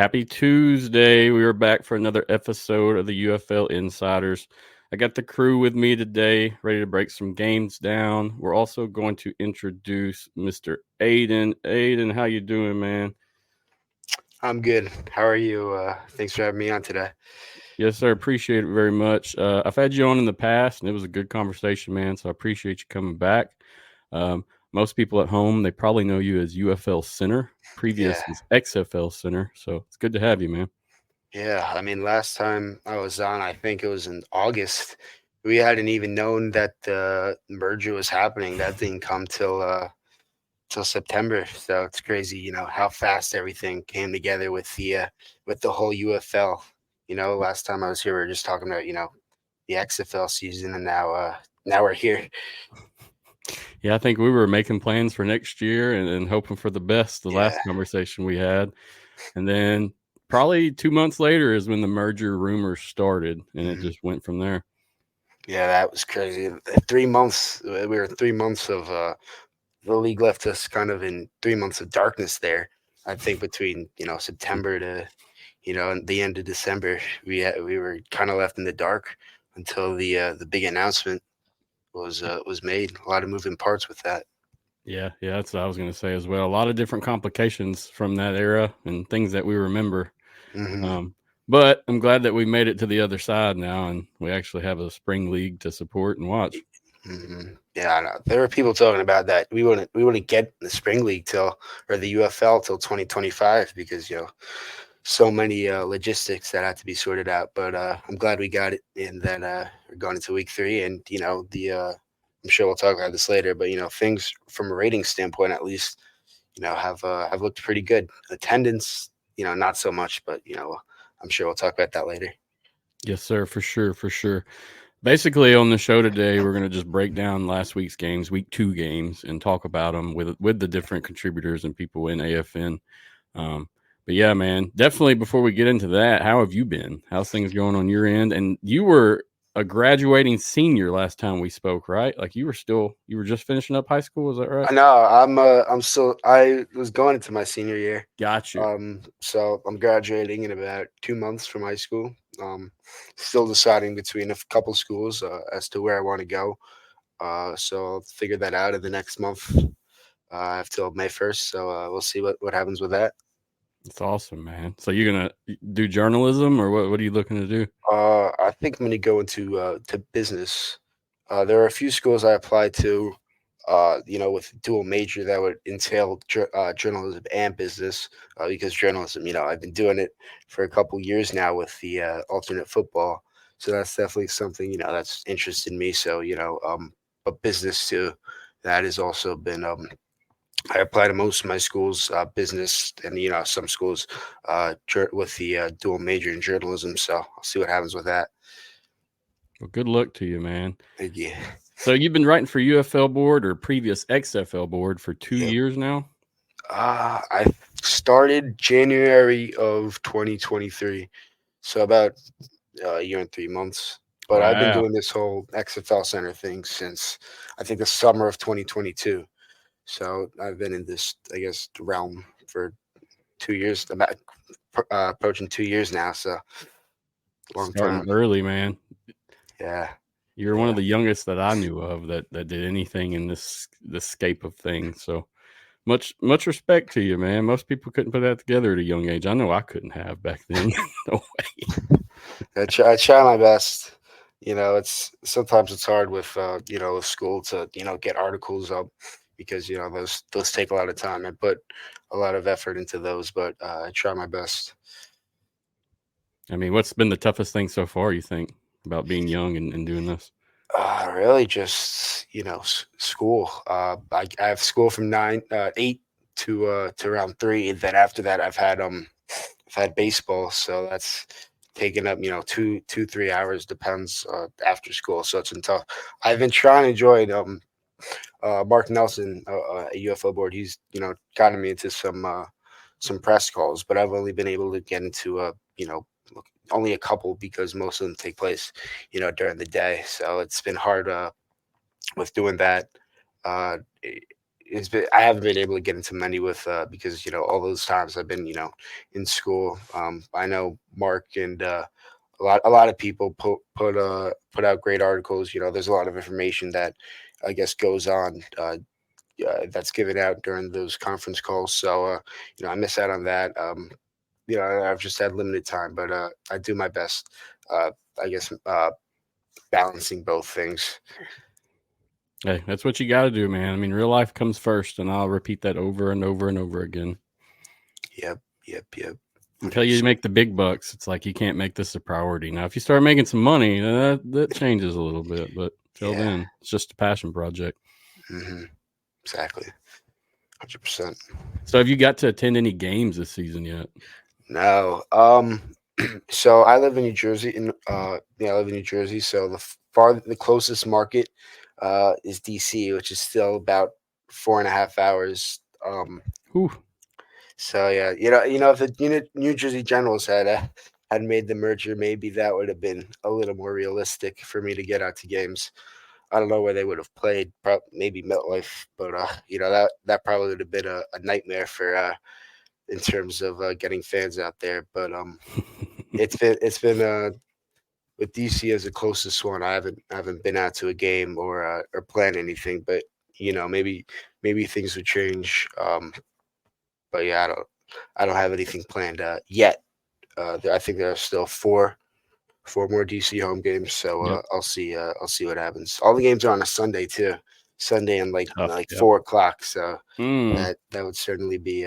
Happy Tuesday. We are back for another episode of the UFL Insiders. I got the crew with me today, ready to break some games down. We're also going to introduce Mr. Aidan. Aidan, how you doing, man? I'm good. How are you? Thanks for having me on today. Yes, sir. Appreciate it very much. I've had you on in the past, and it was a good conversation, man. So I appreciate you coming back. Most people at home, they probably know you as UFL Center, Yeah, previous as XFL Center. So it's good to have you, man. yeah. I mean, last time I was on, I think it was in August. We hadn't even known that the merger was happening. That didn't come till September. So it's crazy, how fast everything came together with the whole UFL. Last time I was here, we were just talking about the XFL season, and now we're here. Yeah, I think we were making plans for next year and hoping for the best the Yeah. last conversation we had. And then probably 2 months later is when the merger rumors started, and it Mhm. just went from there. Yeah, that was crazy. 3 months. We were 3 months of the league left us kind of in 3 months of darkness there. I think between September to the end of December, we were kind of left in the dark until the big announcement was made. A lot of moving parts with that. Yeah, that's what I was going to say as well. A lot of different complications from that era and things that we remember. Hmm. But I'm glad that we made it to the other side now, and we actually have a spring league to support and watch. Yeah, I know. There were people talking about that. We wouldn't get the spring league till or the UFL till 2025 because so many logistics that had to be sorted out. But I'm glad we got it, and that we're going into week 3. And the I'm sure we'll talk about this later, but things from a rating standpoint, at least, have looked pretty good. Attendance, not so much, but I'm sure we'll talk about that later. Yes, sir, for sure, for sure. Basically, on the show today, we're going to just break down last week's games, week 2 games, and talk about them with the different contributors and people in AFN. But yeah, man, definitely before we get into that, how have you been? How's things going on your end? And you were a graduating senior last time we spoke, right? Like you were just finishing up high school, is that right? I know I was going into my senior year. Got you. So I'm graduating in about 2 months from high school. Um, Still deciding between a couple schools as to where I want to go. So I'll figure that out in the next month. I have till May 1st, so we'll see what happens with that. It's awesome, man. So you're gonna do journalism, or what are you looking to do? I think I'm going to go into to business. There are a few schools I applied to, with dual major that would entail journalism and business, because journalism, I've been doing it for a couple years now with the alternate football. So that's definitely something, that's interested me. So, but business too, that has also been, I apply to most of my schools, business, and some schools with the dual major in journalism. So I'll see what happens with that. Well, good luck to you, man. Thank you. So you've been writing for UFL board or previous XFL board for 2 years now. I started January of 2023, so about a year and 3 months. But I've been Wow. doing this whole XFL Center thing since I think the summer of 2022. So I've been in this, I guess, realm for 2 years, about approaching 2 years now. So long Starting time. early, man. Yeah, You're one yeah. of the youngest that I knew of that did anything in this scape of things. So much respect to you, man. Most people couldn't put that together at a young age. I know I couldn't have back then. No way. I try my best. It's sometimes it's hard with school to get articles up because those take a lot of time. I put a lot of effort into those, but I try my best. I mean, what's been the toughest thing so far, you think, about being young and doing this? Really, just school. I have school from 8 to around 3, and then after that, I've had baseball, so that's taken up 2 3 hours depends after school. So it's been tough. I've been trying to join Mark Nelson, a UFO board. He's gotten me into some press calls, but I've only been able to get into only a couple because most of them take place during the day. So it's been hard with doing that. Uh, I haven't been able to get into many with because all those times I've been in school. I know Mark and a lot of people put out great articles. There's a lot of information that I guess goes on that's given out during those conference calls. So I miss out on that. I've just had limited time, but I do my best. I guess balancing both things. Hey, that's what you got to do, man. I mean, real life comes first, and I'll repeat that over and over and over again. Yep. Until you make the big bucks, it's like you can't make this a priority. Now, if you start making some money, that changes a little bit. But till then, it's just a passion project. Mm-hmm. Exactly. 100%. So have you got to attend any games this season yet? No. So I live in New Jersey, I live in New Jersey. So the closest market is DC, which is still about 4.5 hours. Whew. So yeah, if the New Jersey Generals had made the merger, maybe that would have been a little more realistic for me to get out to games. I don't know where they would have played, maybe MetLife, but that probably would have been a nightmare for in terms of getting fans out there. But it's been with DC as the closest one. I haven't been out to a game or plan anything, but maybe things would change. But yeah, I don't have anything planned yet. I think there are still four more DC home games, so Yep. I'll see what happens. All the games are on a Sunday too, Sunday and like Yep. 4 o'clock. So that would certainly be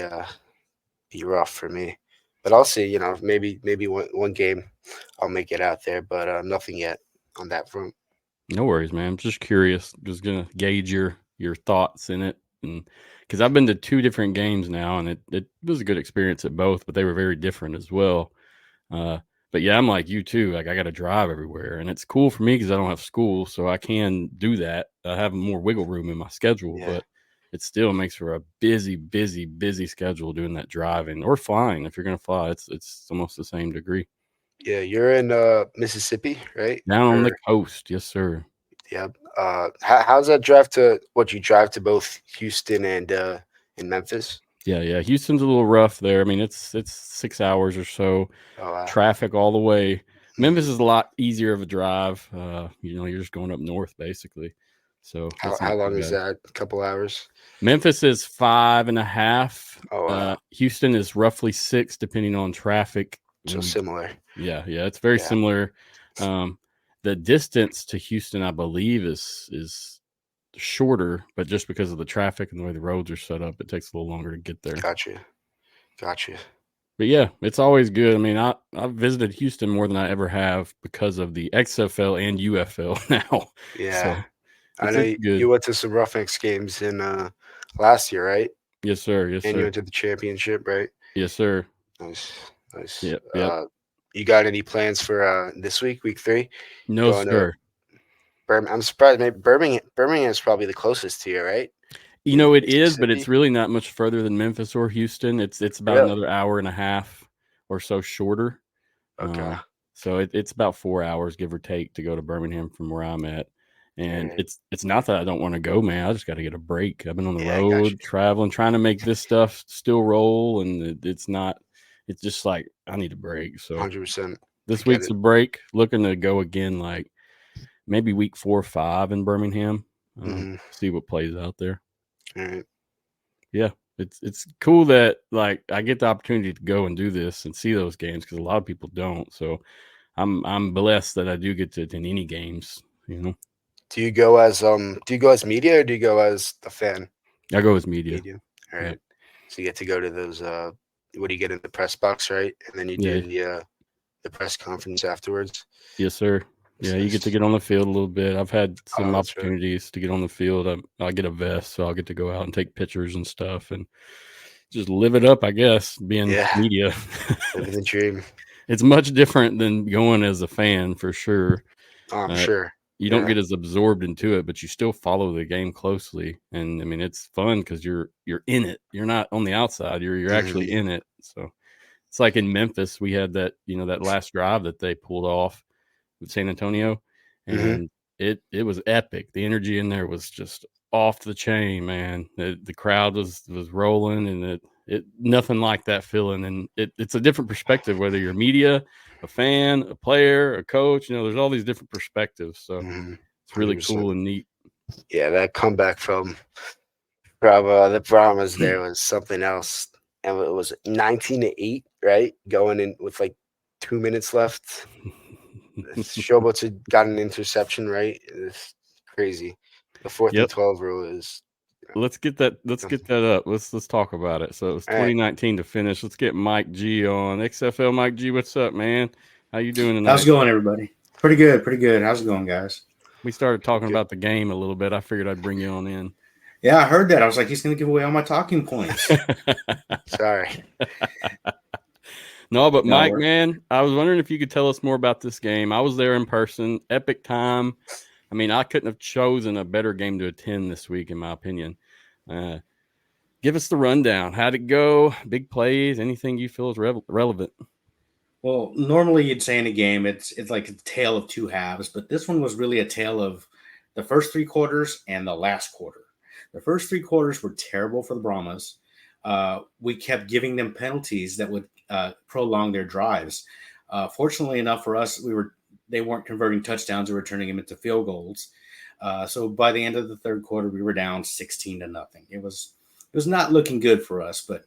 rough for me. But I'll see. Maybe one game I'll make it out there, but nothing yet on that front. No worries, man. I'm just curious. Just gonna gauge your thoughts in it, and because I've been to 2 different games now, and it was a good experience at both, but they were very different as well. But yeah, I'm like you too. Like I got to drive everywhere, and it's cool for me because I don't have school, so I can do that. I have more wiggle room in my schedule, Yeah. but it still makes for a busy schedule doing that driving or flying. If you're gonna fly, it's almost the same degree. Yeah, you're in Mississippi, right? Down on the coast, yes, sir. Yeah. How's that drive to? What you drive to both Houston and Memphis? Yeah. Houston's a little rough there. I mean, it's 6 hours or so. Oh, wow. Traffic all the way. Memphis is a lot easier of a drive. You're just going up north basically. So how long is that? A couple hours. Memphis is 5.5. Oh, wow. Houston is roughly 6, depending on traffic. So similar. Yeah, it's very similar. The distance to Houston, I believe, is shorter, but just because of the traffic and the way the roads are set up, it takes a little longer to get there. Gotcha. But yeah, it's always good. I mean, I've visited Houston more than I ever have because of the XFL and UFL now. Yeah. So, I know you went to some Roughnecks games in last year, right? Yes, sir. And you went to the championship, right? Yes, sir. Nice. Yep. You got any plans for this week 3? No, sir. I'm surprised. Maybe Birmingham is probably the closest to you, right? It is, but it's really not much further than Memphis or Houston. It's about another hour and a half or so shorter. Okay. So it's about 4 hours, give or take, to go to Birmingham from where I'm at. And it's not that I don't want to go, man. I just got to get a break. I've been on the road traveling, trying to make this stuff still roll, and it's not. It's just like I need a break. So 100%. This week's a break. Looking to go again, like maybe week 4 or 5 in Birmingham. See what plays out there. All right. Yeah, it's cool that like I get the opportunity to go and do this and see those games because a lot of people don't. So I'm blessed that I do get to attend any games. Do you go as media or do you go as a fan? I go as media. All right. Yep. So you get to go to those. What do you get in the press box, right? And then you do the press conference afterwards. Yes, sir. Yeah, you get to get on the field a little bit. I've had some opportunities to get on the field. I get a vest, so I'll get to go out and take pictures and stuff and just live it up, I guess, being media. Living the dream. It's much different than going as a fan, for sure. I'm sure. You don't get as absorbed into it, but you still follow the game closely. And I mean, it's fun because you're in it. You're not on the outside. You're actually in it. So it's like in Memphis, we had that, that last drive that they pulled off with San Antonio, and it was epic. The energy in there was just off the chain, man. The crowd was rolling, and it nothing like that feeling. And it's a different perspective, whether you're media, a fan, a player, a coach. There's all these different perspectives. So it's really 100%. cool and neat. Yeah, that comeback from the Brahmas there was something else. And it was 19-8, right? Going in with like 2 minutes left. Showboats had got an interception, right? It's crazy. The 4th and 12 rule is. Let's get that. Let's get that up. Let's talk about it. So it was 2019 to finish. Let's get Mike G on. XFLMikeG, what's up, man? How you doing tonight? How's it going, everybody? Pretty good, pretty good. How's it going, guys? We started talking about the game a little bit. I figured I'd bring you on in. Yeah, I heard that. I was like, he's going to give away all my talking points. Sorry. No, but Mike, man, I was wondering if you could tell us more about this game. I was there in person. Epic time. I mean, I couldn't have chosen a better game to attend this week, in my opinion. Give us the rundown. How'd it go? Big plays? Anything you feel is relevant? Well, normally you'd say in a game it's like a tale of two halves, but this one was really a tale of the first 3 quarters and the last quarter. The first 3 quarters were terrible for the Brahmas. We kept giving them penalties that would prolong their drives. Fortunately enough for us, they weren't converting touchdowns; they were turning them into field goals. So by the end of the 3rd quarter, we were down 16-0. It was not looking good for us. But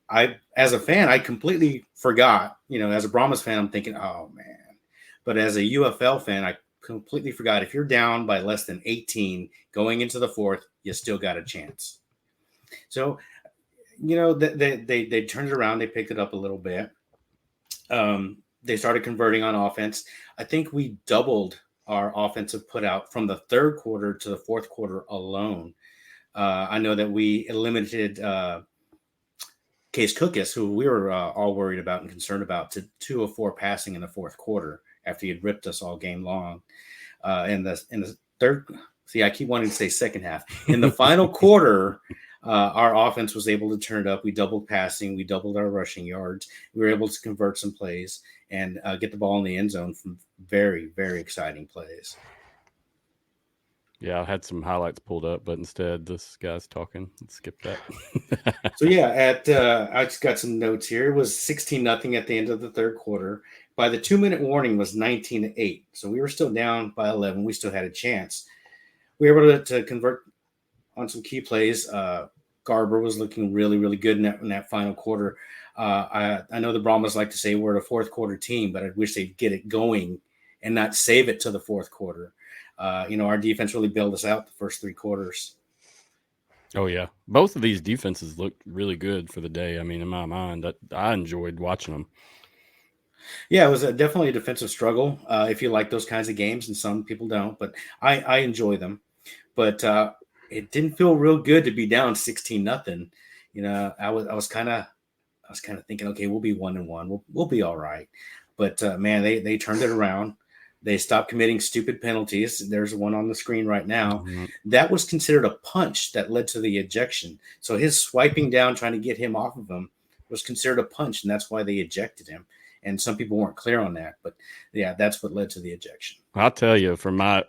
as a fan, I completely forgot. As a Brahmas fan, I'm thinking, oh man. But as a UFL fan, I completely forgot. If you're down by less than 18 going into the 4th, you still got a chance. So, they turned it around. They picked it up a little bit. They started converting on offense. I think we doubled our offensive put out from the 3rd quarter to the 4th quarter alone. I know that we eliminated Case Cookus, who we were all worried about and concerned about, to 2 of 4 passing in the 4th quarter after he had ripped us all game long. In the 3rd, see, I keep wanting to say 2nd half. In the final quarter, our offense was able to turn it up. We doubled passing. We doubled our rushing yards. We were able to convert some plays and get the ball in the end zone from very, very exciting plays. Yeah, I had some highlights pulled up, but instead this guy's talking. Let's skip that. So yeah, I just got some notes here. It was 16-0 at the end of the 3rd quarter. By the 2-minute warning was 19-8. So we were still down by 11. We still had a chance. We were able to convert on some key plays. Garber was looking really, really good in that final quarter. I know the Brahmas like to say we're a 4th quarter team, but I wish they'd get it going and not save it to the 4th quarter. Our defense really bailed us out the first 3 quarters. Oh, yeah. Both of these defenses looked really good for the day. I mean, in my mind, I enjoyed watching them. Yeah, it was definitely a defensive struggle if you like those kinds of games, and some people don't, but I enjoy them. But it didn't feel real good to be down 16-0. I was kind of thinking, okay, we'll be 1-1. We'll be all right. But man, they turned it around. They stopped committing stupid penalties. There's one on the screen right now. Mm-hmm. That was considered a punch that led to the ejection. So his swiping down, trying to get him off of him, was considered a punch, and that's why they ejected him. And some people weren't clear on that. But, yeah, that's what led to the ejection. I'll tell you,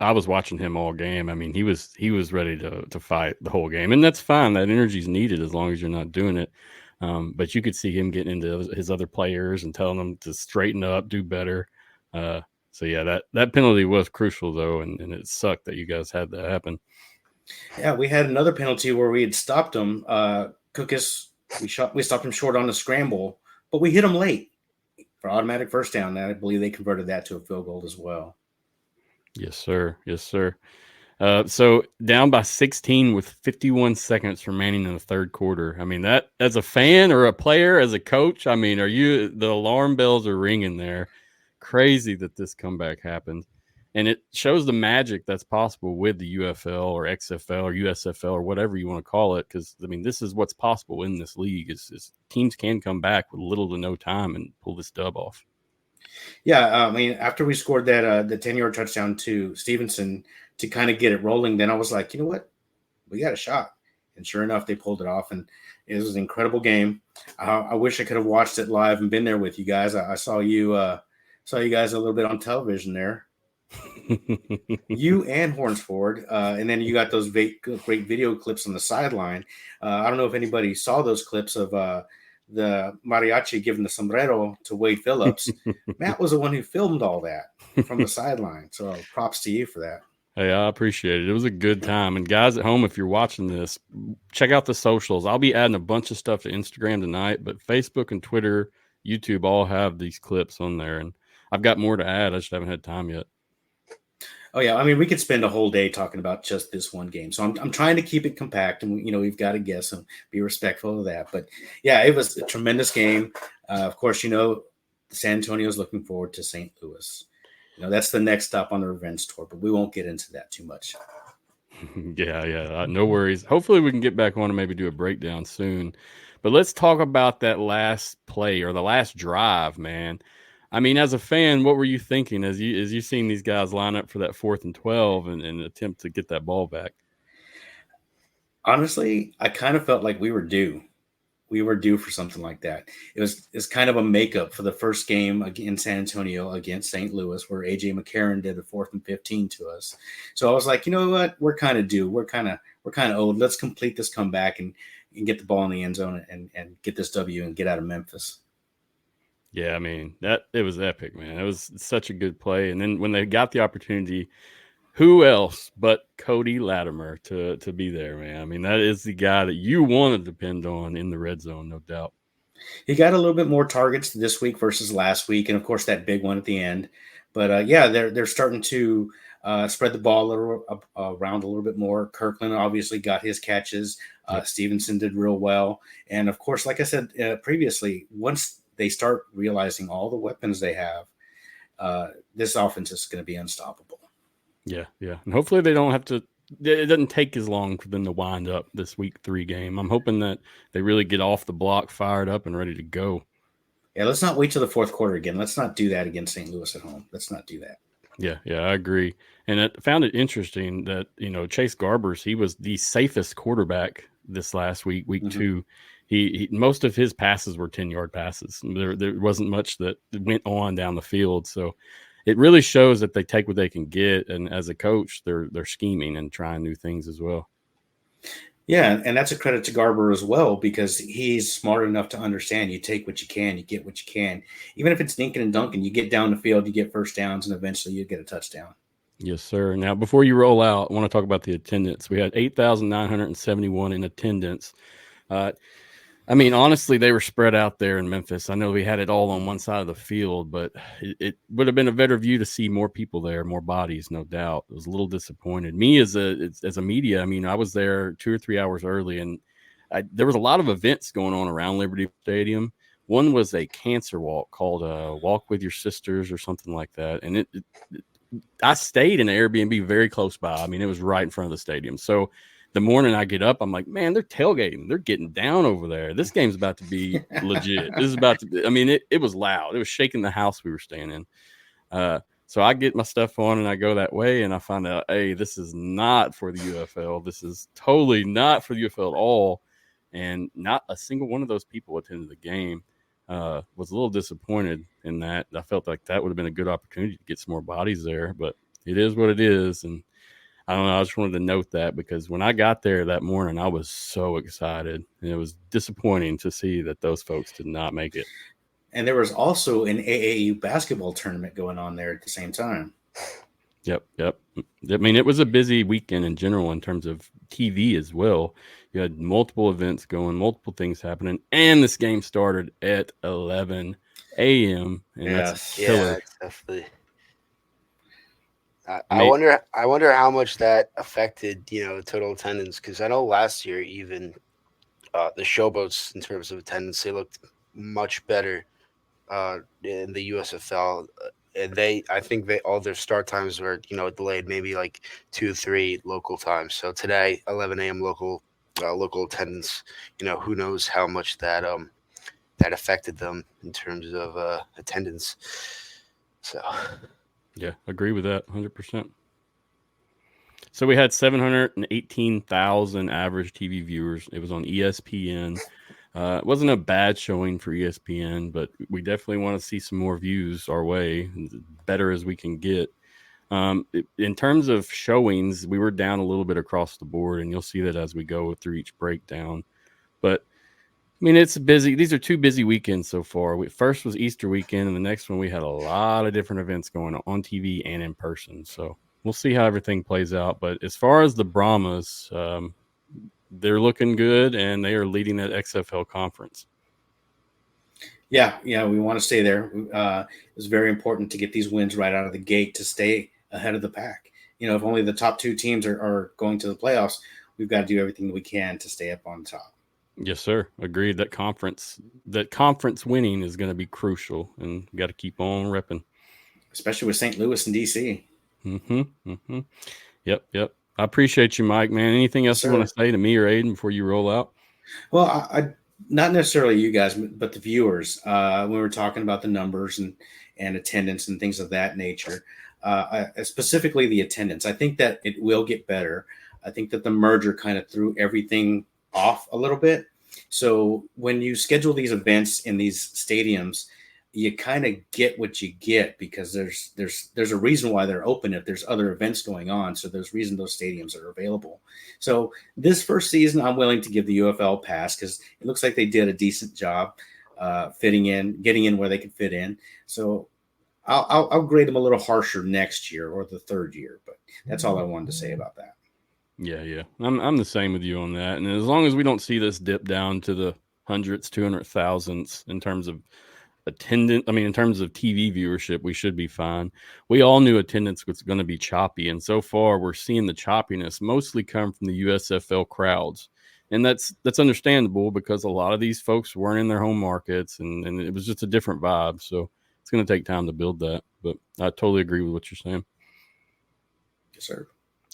I was watching him all game. I mean, he was ready to fight the whole game. And that's fine. That energy is needed as long as you're not doing it. But you could see him getting into his other players and telling them to straighten up, do better. So, yeah, that penalty was crucial, though, and it sucked that you guys had that happen. Yeah, we had another penalty where we had stopped him. Cookus, we stopped him short on the scramble, but we hit him late for automatic first down. And I believe they converted that to a field goal as well. Yes, sir. Yes, sir. So down by 16 with 51 seconds remaining in the 3rd quarter. I mean, that as a fan or a player, as a coach, I mean, the alarm bells are ringing there. Crazy that this comeback happened. And it shows the magic that's possible with the UFL or XFL or USFL or whatever you want to call it. Because, I mean, this is what's possible in this league is teams can come back with little to no time and pull this dub off. Yeah, I mean, after we scored that the 10-yard touchdown to Stevenson to kind of get it rolling, then I was like, you know what? We got a shot. And sure enough, they pulled it off. And it was an incredible game. I wish I could have watched it live and been there with you guys. I saw you guys a little bit on television there. You and Hornsford, and then you got those great video clips on the sideline. I don't know if anybody saw those clips of the mariachi giving the sombrero to Wade Phillips. Matt was the one who filmed all that from the sideline. So props to you for that. Hey, I appreciate it. It was a good time. And guys at home, if you're watching this, check out the socials. I'll be adding a bunch of stuff to Instagram tonight, but Facebook and Twitter, YouTube all have these clips on there. And I've got more to add. I just haven't had time yet. Oh yeah, I mean, we could spend a whole day talking about just this one game. So I'm trying to keep it compact, and we've got to guess and be respectful of that. But yeah, it was a tremendous game. Of course, San Antonio's looking forward to St. Louis. That's the next stop on the revenge tour, but we won't get into that too much. Yeah, no worries. Hopefully we can get back on and maybe do a breakdown soon. But let's talk about that last play or the last drive, man. I mean, as a fan, what were you thinking as you seen these guys line up for that 4th and 12 and attempt to get that ball back? Honestly, I kind of felt like we were due. We were due for something like that. It's kind of a makeup for the first game in San Antonio against St. Louis, where AJ McCarron did a 4th and 15 to us. So I was like, you know what? We're kind of due. We're kind of old. Let's complete this comeback and get the ball in the end zone and get this W and get out of Memphis. Yeah, I mean, it was epic, man. It was such a good play. And then when they got the opportunity, who else but Cody Latimer to be there, man? I mean, that is the guy that you want to depend on in the red zone, no doubt. He got a little bit more targets this week versus last week, and of course that big one at the end. But yeah, they're starting to spread the ball around a little bit more. Kirkland obviously got his catches. Yep. Stevenson did real well, and of course, like I said previously, once they start realizing all the weapons they have, this offense is going to be unstoppable. Yeah. And hopefully they don't have to – it doesn't take as long for them to wind up this week 3 game. I'm hoping that they really get off the block, fired up, and ready to go. Yeah, let's not wait till the 4th quarter again. Let's not do that against St. Louis at home. Let's not do that. Yeah, I agree. And I found it interesting that, Chase Garbers, he was the safest quarterback this last week, week 2. He most of his passes were 10-yard passes. There wasn't much that went on down the field. So it really shows that they take what they can get. And as a coach, they're scheming and trying new things as well. Yeah, and that's a credit to Garber as well, because he's smart enough to understand you take what you can, you get what you can. Even if it's dinking and dunking, you get down the field, you get first downs, and eventually you get a touchdown. Yes, sir. Now, before you roll out, I want to talk about the attendance. We had 8,971 in attendance. I mean, honestly, they were spread out there in Memphis. I know we had it all on one side of the field, but it would have been a better view to see more people there, more bodies, no doubt. I was a little disappointed. Me as a media, I mean, I was there 2 or 3 hours early, and there was a lot of events going on around Liberty Stadium. One was a cancer walk called Walk with Your Sisters or something like that, and I stayed in an Airbnb very close by. I mean, it was right in front of the stadium. So the morning I get up, I'm like, man, they're tailgating. They're getting down over there. This game's about to be legit. This is about to be, I mean, it was loud. It was shaking the house we were staying in. So I get my stuff on and I go that way and I find out, hey, this is not for the UFL. This is totally not for the UFL at all. And not a single one of those people attended the game. Was a little disappointed in that. I felt like that would have been a good opportunity to get some more bodies there, but it is what it is. And I don't know. I just wanted to note that because when I got there that morning, I was so excited. And it was disappointing to see that those folks did not make it. And there was also an AAU basketball tournament going on there at the same time. Yep. I mean, it was a busy weekend in general in terms of TV as well. You had multiple events going, multiple things happening, and this game started at 11 a.m. And that's killer. Yeah, definitely. I wonder how much that affected, total attendance, because I know last year even the Showboats in terms of attendance, they looked much better in the USFL. And I think all their start times were, delayed maybe like 2-3 local times. So today, 11 a.m. local attendance, who knows how much that affected them in terms of attendance. So. Yeah, agree with that 100%. So we had 718,000 average TV viewers. It was on ESPN. It wasn't a bad showing for ESPN, but we definitely want to see some more views our way, better as we can get. In terms of showings, we were down a little bit across the board, and you'll see that as we go through each breakdown. But I mean, it's busy. These are 2 busy weekends so far. First was Easter weekend, and the next one we had a lot of different events going on TV and in person. So we'll see how everything plays out. But as far as the Brahmas, they're looking good, and they are leading that XFL conference. Yeah, we want to stay there. It's very important to get these wins right out of the gate to stay ahead of the pack. If only the top 2 teams are going to the playoffs, we've got to do everything that we can to stay up on top. Yes, sir. Agreed. That conference winning is going to be crucial, and we got to keep on repping. Especially with St. Louis and DC. Yep. I appreciate you, Mike, man. Anything else you want to say to me or Aidan before you roll out? Well, I not necessarily you guys, but the viewers. When we were talking about the numbers and attendance and things of that nature, specifically the attendance, I think that it will get better. I think that the merger kind of threw everything off a little bit. So when you schedule these events in these stadiums, you kind of get what you get because there's a reason why they're open if there's other events going on. So there's reason those stadiums are available. So this first season, I'm willing to give the UFL pass because it looks like they did a decent job getting in where they could fit in. So I'll grade them a little harsher next year or the third year, but that's all I wanted to say about that. Yeah. I'm the same with you on that. And as long as we don't see this dip down to the hundreds, 200,000s in terms of attendance, in terms of TV viewership, we should be fine. We all knew attendance was going to be choppy, and so far we're seeing the choppiness mostly come from the USFL crowds, and that's understandable because a lot of these folks weren't in their home markets, and it was just a different vibe. So it's going to take time to build that, but I totally agree with what you're saying. Yes, sir.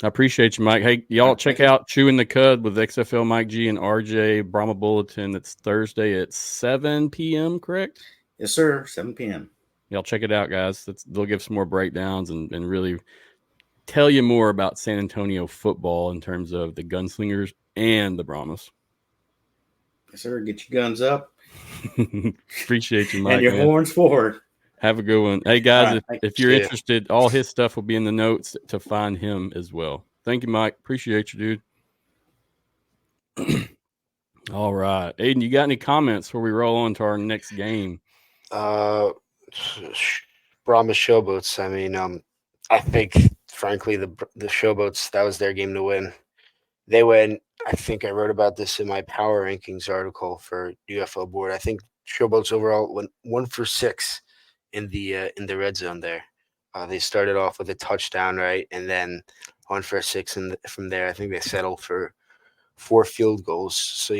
I appreciate you, Mike. Hey, y'all check out Chewing the Cud with XFL Mike G and RJ Brahma Bulletin. It's Thursday at 7 p.m., correct? Yes, sir. 7 p.m. Y'all check it out, guys. They'll give some more breakdowns and really tell you more about San Antonio football in terms of the Gunslingers and the Brahmas. Yes, sir. Get your guns up. Appreciate you, Mike. And your horns forward. Have a good one. Hey, guys, if you're interested, all his stuff will be in the notes to find him as well. Thank you, Mike. Appreciate you, dude. All right. Aidan, you got any comments before we roll on to our next game? Brahmas Showboats. I think, frankly, the Showboats, that was their game to win. They went, I think I wrote about this in my power rankings article for UFL board. I think Showboats overall went 1 for 6 in the red zone there. They started off with a touchdown, right? And then 1 for 6. And from there, I think they settled for 4 field goals. So,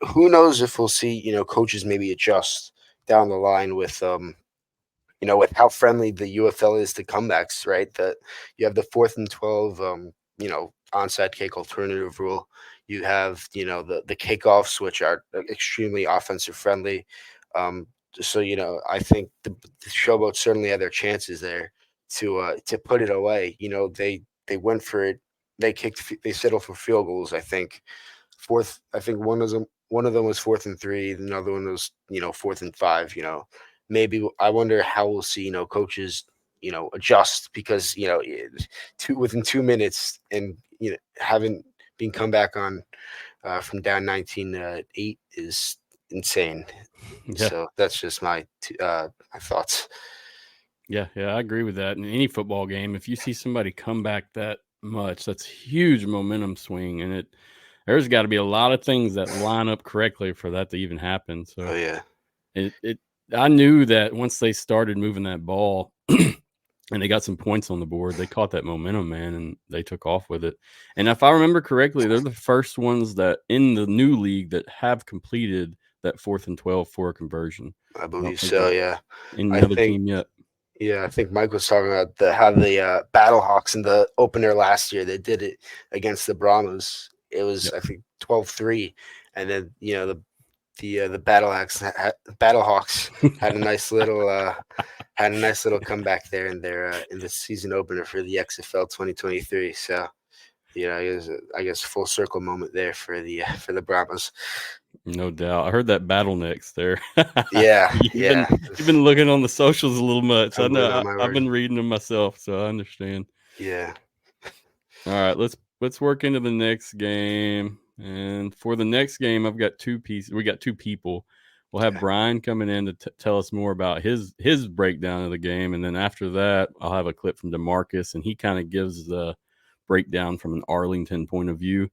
who knows if we'll see, coaches maybe adjust down the line with, with how friendly the UFL is to comebacks, right? That you have the 4th and 12, onside kick alternative rule. You have, the kickoffs, which are extremely offensive friendly. So, I think the Showboats certainly had their chances there to put it away. They went for it. They settled for field goals. I think one of them was 4th and 3. Another one was, 4th and 5. Maybe I wonder how we'll see, coaches, adjust because, within 2 minutes and, having been come back on from down 19-8 is insane. Yeah. So that's just my thoughts. Yeah, I agree with that. In any football game, if you see somebody come back that much, that's huge momentum swing, and there's got to be a lot of things that line up correctly for that to even happen. So I knew that once they started moving that ball and they got some points on the board, they caught that momentum, man, and they took off with it. And if I remember correctly, they're the first ones that in the new league that have completed that 4th and 12 for a conversion. I believe so. Yeah. Any other team yet? Yeah, I think Mike was talking about how the Battlehawks in the opener last year, they did it against the Brahmas. It was, I think, 12-3. And then, the Battlehawks had a nice little comeback there in the season opener for the XFL 2023. So, I guess full circle moment there for the Brahmas. No doubt. I heard that Battlehawks there. Yeah, You've been looking on the socials a little much. I know. I've been reading them myself, so I understand. Yeah. All right, let's work into the next game. And for the next game, I've got two pieces. We got two people. We'll have Brian coming in to tell us more about his breakdown of the game, and then after that, I'll have a clip from DeMarcus, and he kind of gives the breakdown from an Arlington point of view.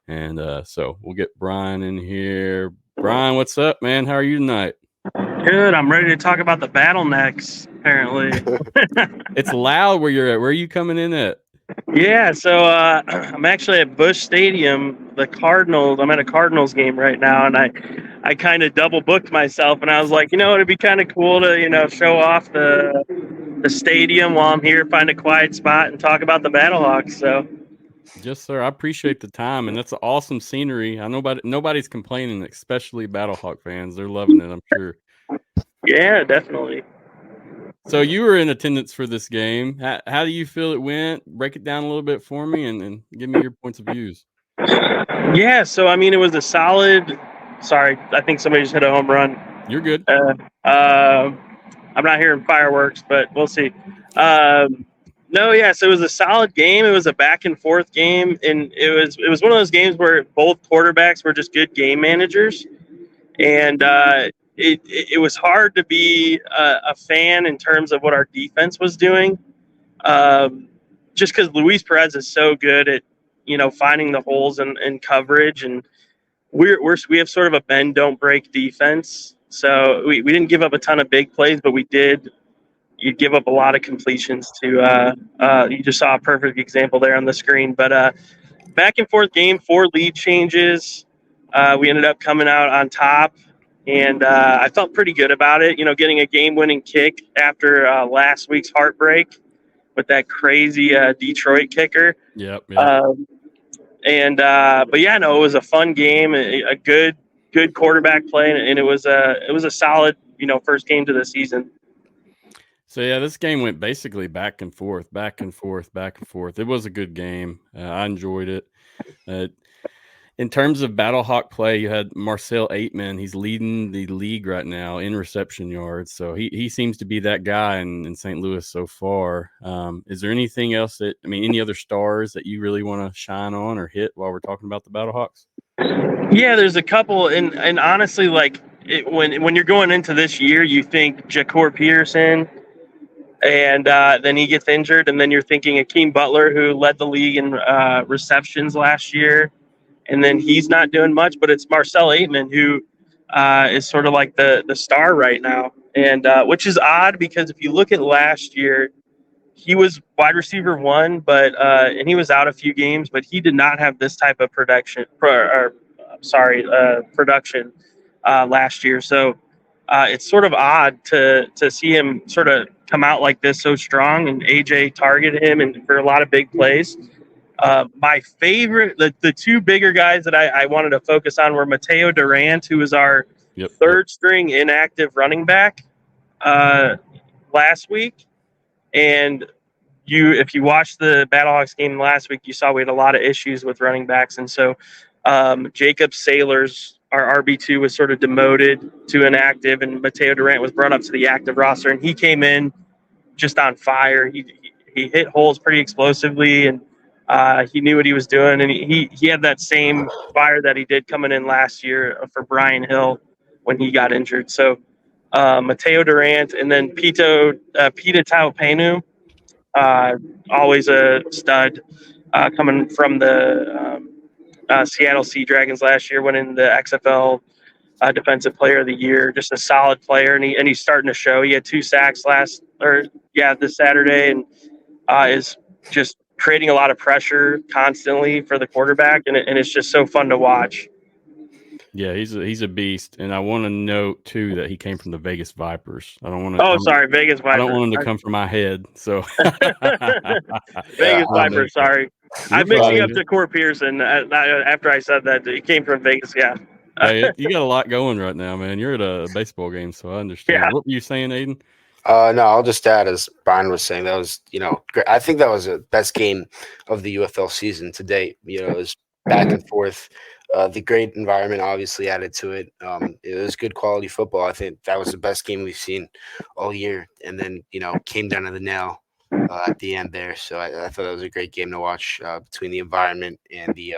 And so we'll get Brian in here. Brian, what's up, man? How are you tonight? Good. I'm ready to talk about the Bottlenecks, apparently. It's loud where you're at. Where are you coming in at? Yeah, so I'm actually at Busch Stadium, the Cardinals. I'm at a Cardinals game right now, and I kind of double booked myself, and I was like, it'd be kind of cool to, show off the stadium while I'm here, find a quiet spot, and talk about the Battlehawks. So. Yes, sir. I appreciate the time, and that's awesome scenery. I know nobody's complaining, especially Battlehawk fans. They're loving it, I'm sure. Yeah, definitely. So you were in attendance for this game. How do you feel it went? Break it down a little bit for me and give me your points of views. Yeah, so, it was a solid – sorry, I think somebody just hit a home run. You're good. I'm not hearing fireworks, but we'll see. So it was a solid game. It was a back-and-forth game, and it was one of those games where both quarterbacks were just good game managers. And it was hard to be a fan in terms of what our defense was doing, just because Luis Perez is so good at finding the holes in coverage, and we have sort of a bend don't break defense. So we didn't give up a ton of big plays, but we did. You give up a lot of completions to. You just saw a perfect example there on the screen, but back and forth game, 4 lead changes. We ended up coming out on top. And I felt pretty good about it, getting a game-winning kick after last week's heartbreak with that crazy Detroit kicker. Yep. But it was a fun game, a good quarterback play, and it was a solid, first game to the season. So yeah, this game went basically back and forth. It was a good game. I enjoyed it. In terms of Battlehawk play, you had Marcel Aitman. He's leading the league right now in reception yards. So he seems to be that guy in St. Louis so far. Is there anything else any other stars that you really want to shine on or hit while we're talking about the Battlehawks? Yeah, there's a couple. And honestly, when you're going into this year, you think Ja'Cour Peterson, and then he gets injured. And then you're thinking Akeem Butler, who led the league in receptions last year. And then he's not doing much, but it's Marcel Aitman who is sort of like the star right now. And which is odd because if you look at last year, he was wide receiver 1, but and he was out a few games, but he did not have this type of production last year. So it's sort of odd to see him sort of come out like this so strong, and AJ targeted him and for a lot of big plays. My favorite, the 2 bigger guys that I wanted to focus on were Mateo Durant, who was our third string inactive running back last week. And if you watched the Battlehawks game last week, you saw we had a lot of issues with running backs. And so Jacob Saylors, our RB2, was sort of demoted to inactive, and Mateo Durant was brought up to the active roster. And he came in just on fire. He hit holes pretty explosively, and he knew what he was doing, and he had that same fire that he did coming in last year for Brian Hill when he got injured. So Mateo Durant, and then Pita Taupenu, always a stud, coming from the Seattle Sea Dragons last year, winning the XFL Defensive Player of the Year. Just a solid player, and he's starting to show. He had 2 sacks this Saturday, and is just creating a lot of pressure constantly for the quarterback, and it's just so fun to watch. Yeah, he's a beast, and I want to note too that he came from the Vegas Vipers. I don't want to. Vegas Vipers. I don't want him to come from my head. So Vegas Vipers. Sorry, I'm mixing up Ja'Cour Pearson. After I said that, he came from Vegas. Yeah. Hey, you got a lot going right now, man. You're at a baseball game, so I understand. Yeah. What were you saying, Aidan? No, I'll just add, as Brian was saying, that was, great. I think that was the best game of the UFL season to date. It was back and forth. The great environment obviously added to it. It was good quality football. I think that was the best game we've seen all year. And then, came down to the nail at the end there. So I thought that was a great game to watch between the environment and the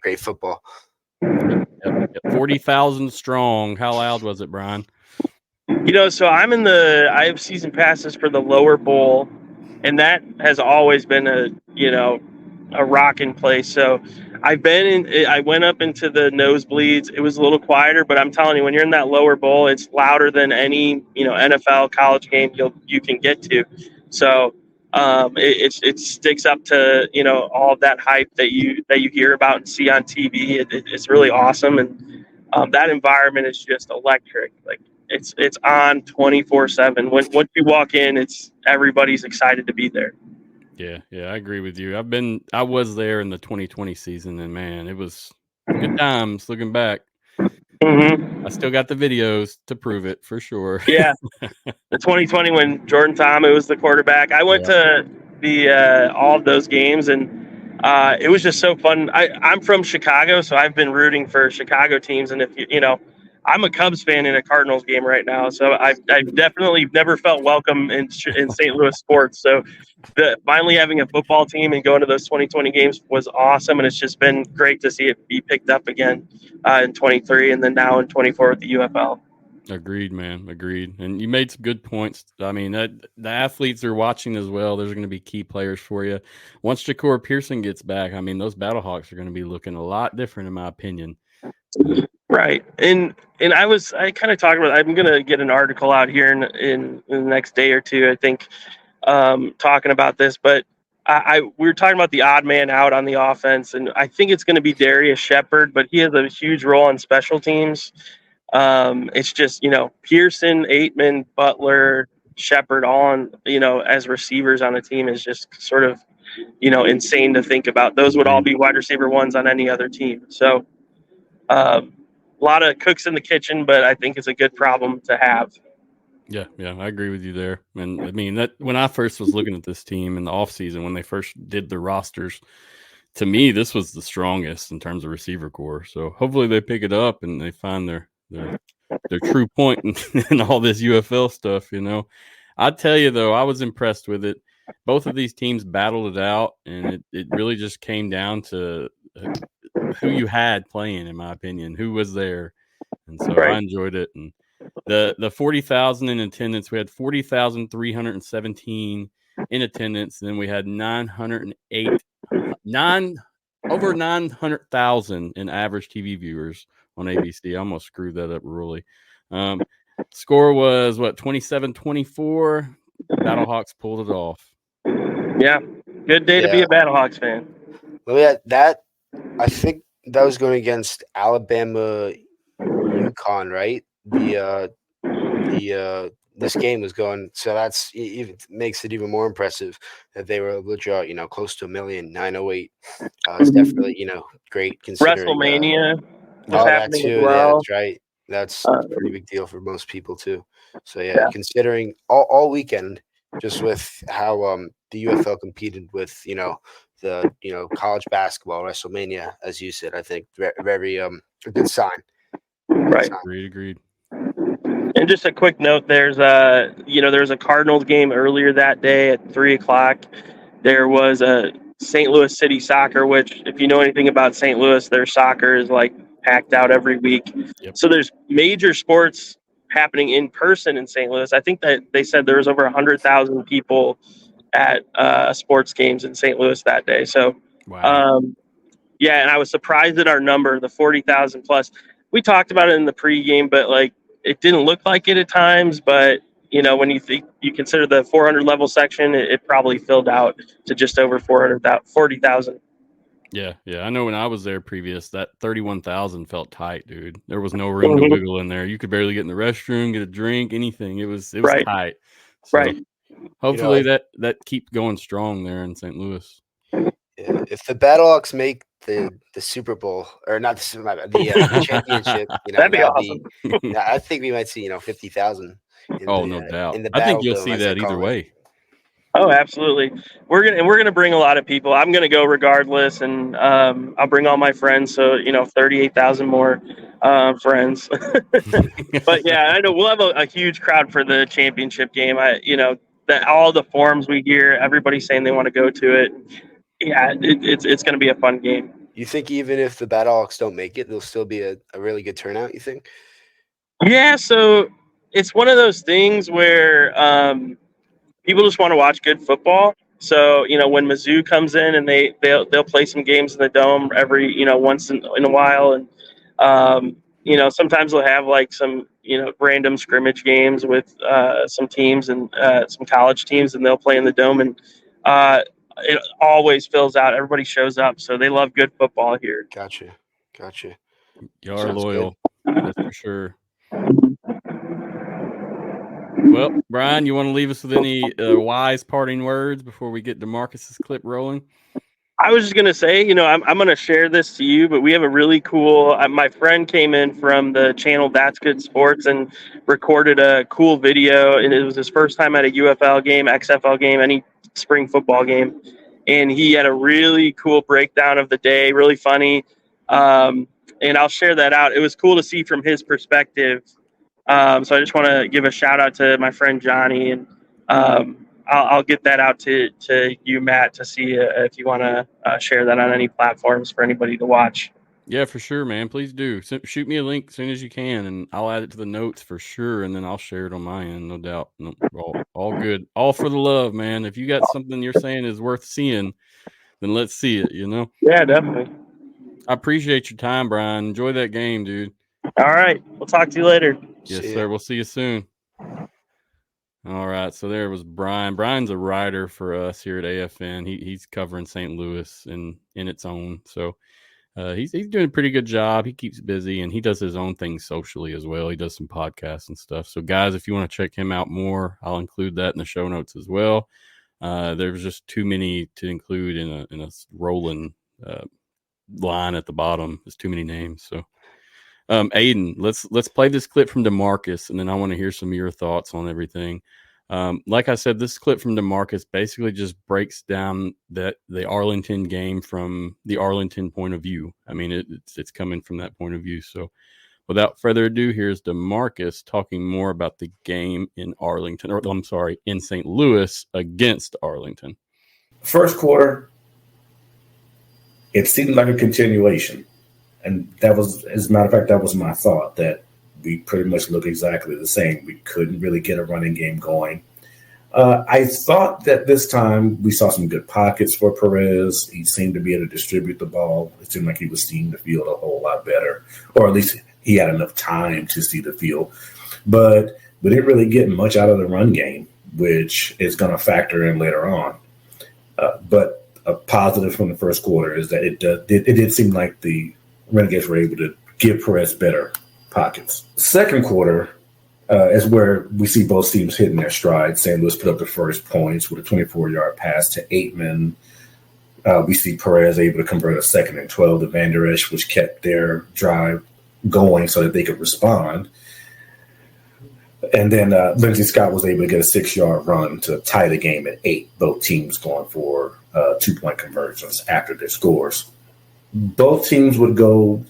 great football. Yep. 40,000 strong. How loud was it, Brian? So I have season passes for the lower bowl, and that has always been a rocking place. So I went up into the nosebleeds. It was a little quieter, but I'm telling you, when you're in that lower bowl, it's louder than any, NFL college game you can get to. So it sticks up to, all of that hype that you hear about and see on TV. It's really awesome. And that environment is just electric. Like it's on 24/7. Once you walk in, everybody's excited to be there. Yeah, I agree with you. I was there in the 2020 season, and man, it was good times looking back. Mm-hmm. I still got the videos to prove it for sure. Yeah, the 2020 when Jordan Thomas was the quarterback. I went to all of those games, and it was just so fun. I'm from Chicago, so I've been rooting for Chicago teams, and if I'm a Cubs fan in a Cardinals game right now, so I've definitely never felt welcome in St. Louis sports. So finally having a football team and going to those 2020 games was awesome, and it's just been great to see it be picked up again in 23 and then now in 24 with the UFL. Agreed, man. Agreed. And you made some good points. I mean, the athletes are watching as well. There's going to be key players for you. Once Ja'Cory Pearson gets back, I mean, those Battlehawks are going to be looking a lot different, in my opinion. Right. And I kind of talked about, I'm going to get an article out here in the next day or two, I think, talking about this, but we were talking about the odd man out on the offense, and I think it's going to be Darius Shepard, but he has a huge role on special teams. It's just, Pearson, Aitman, Butler, Shepard on, as receivers on a team is just sort of, insane to think about. Those would all be wide receiver ones on any other team. So, a lot of cooks in the kitchen, but I think it's a good problem to have. Yeah, I agree with you there. And I mean, that when I first was looking at this team in the offseason, when they first did the rosters, to me, this was the strongest in terms of receiver core. So hopefully they pick it up and they find their true point in all this UFL stuff, I'd tell you, though, I was impressed with it. Both of these teams battled it out, and it really just came down to who you had playing, in my opinion, who was there. And so I enjoyed it. And the 40,000 in attendance, we had 40,317 in attendance. And then we had over 900,000 in average TV viewers on ABC. I almost screwed that up really. Score was 27-24. Battlehawks pulled it off. Yeah, good day to be a Battlehawks fan. Well, yeah, that I think that was going against Alabama, UConn, right? This game was going, so that's it makes it even more impressive that they were able to draw, close to 1,908. It's definitely, great considering WrestleMania. That too. Well. Yeah, that's right. That's a pretty big deal for most people too. So considering all weekend, just with how the UFL competed with, the college basketball, WrestleMania, as you said, I think very a good sign. Right. Agreed. And just a quick note, there's a Cardinals game earlier that day at 3:00. There was a St. Louis City Soccer, which if you know anything about St. Louis, their soccer is like packed out every week. Yep. So there's major sports happening in person in St. Louis. I think that they said there was over 100,000 people at sports games in St. Louis that day. So, wow. And I was surprised at our number, the 40,000 plus. We talked about it in the pregame, but it didn't look like it at times. But when you consider the 400 level section, it probably filled out to just over 40,000. Yeah. I know when I was there previous, that 31,000 felt tight, dude. There was no room to wiggle in there. You could barely get in the restroom, get a drink, anything. It was tight. So right. Hopefully that keeps going strong there in St. Louis. Yeah, if the Battlehawks make the Super Bowl, or not the championship, that'd be awesome. I think we might see 50,000. No doubt. I think you'll see that either way. Oh, absolutely. We're gonna bring a lot of people. I'm gonna go regardless, and I'll bring all my friends. So 38,000 more friends. But yeah, I know we'll have a huge crowd for the championship game. That all the forums we hear, everybody saying they want to go to it. Yeah, it's gonna be a fun game. You think even if the Battlehawks don't make it, there'll still be a really good turnout, you think? Yeah, so it's one of those things where people just want to watch good football. So when Mizzou comes in and they'll play some games in the dome every once in a while, and sometimes they'll have like some random scrimmage games with some teams and some college teams, and they'll play in the dome, and it always fills out. Everybody shows up, so they love good football here. Gotcha. You are Sounds loyal, that's for sure. Well, Brian, you want to leave us with any wise parting words before we get DeMarcus's clip rolling? I was just going to say, I'm going to share this to you, but we have a really cool, my friend came in from the channel That's Good Sports and recorded a cool video, and it was his first time at a UFL game, XFL game, any spring football game. And he had a really cool breakdown of the day, really funny. And I'll share that out. It was cool to see from his perspective. So I just want to give a shout out to my friend Johnny, and I'll get that out to you, Matt, to see if you want to share that on any platforms for anybody to watch. Yeah, for sure, man. Please do. Shoot me a link as soon as you can, and I'll add it to the notes for sure, and then I'll share it on my end, no doubt. All good. All for the love, man. If you got something you're saying is worth seeing, then let's see it, Yeah, definitely. I appreciate your time, Brian. Enjoy that game, dude. All right. We'll talk to you later. Yes, sir. We'll see you soon. All right. So there was Brian. Brian's a writer for us here at AFN. He's covering St. Louis in its own. So he's doing a pretty good job. He keeps busy, and he does his own things socially as well. He does some podcasts and stuff. So guys, if you want to check him out more, I'll include that in the show notes as well. There's just too many to include in a rolling line at the bottom. There's too many names. So Aidan, let's play this clip from DeMarcus, and then I want to hear some of your thoughts on everything. Like I said, this clip from DeMarcus basically just breaks down the Arlington game from the Arlington point of view. I mean, it's coming from that point of view. So without further ado, here's DeMarcus talking more about the game in Arlington, or I'm sorry, in St. Louis against Arlington. First quarter, it seemed like a continuation. And that was, as a matter of fact, that was my thought, that we pretty much look exactly the same. We couldn't really get a running game going. I thought that this time we saw some good pockets for Perez. He seemed to be able to distribute the ball. It seemed like he was seeing the field a whole lot better, or at least he had enough time to see the field. But we didn't really get much out of the run game, which is going to factor in later on. But a positive from the first quarter is that it did seem like the Renegades were able to give Perez better pockets. Second quarter is where we see both teams hitting their stride. St. Louis put up the first points with a 24-yard pass to Aitman. We see Perez able to convert a 2nd and 12 to Van Der Esch, which kept their drive going so that they could respond. And then Lindsey Scott was able to get a 6-yard run to tie the game at 8, both teams going for 2-point conversions after their scores. Both teams would go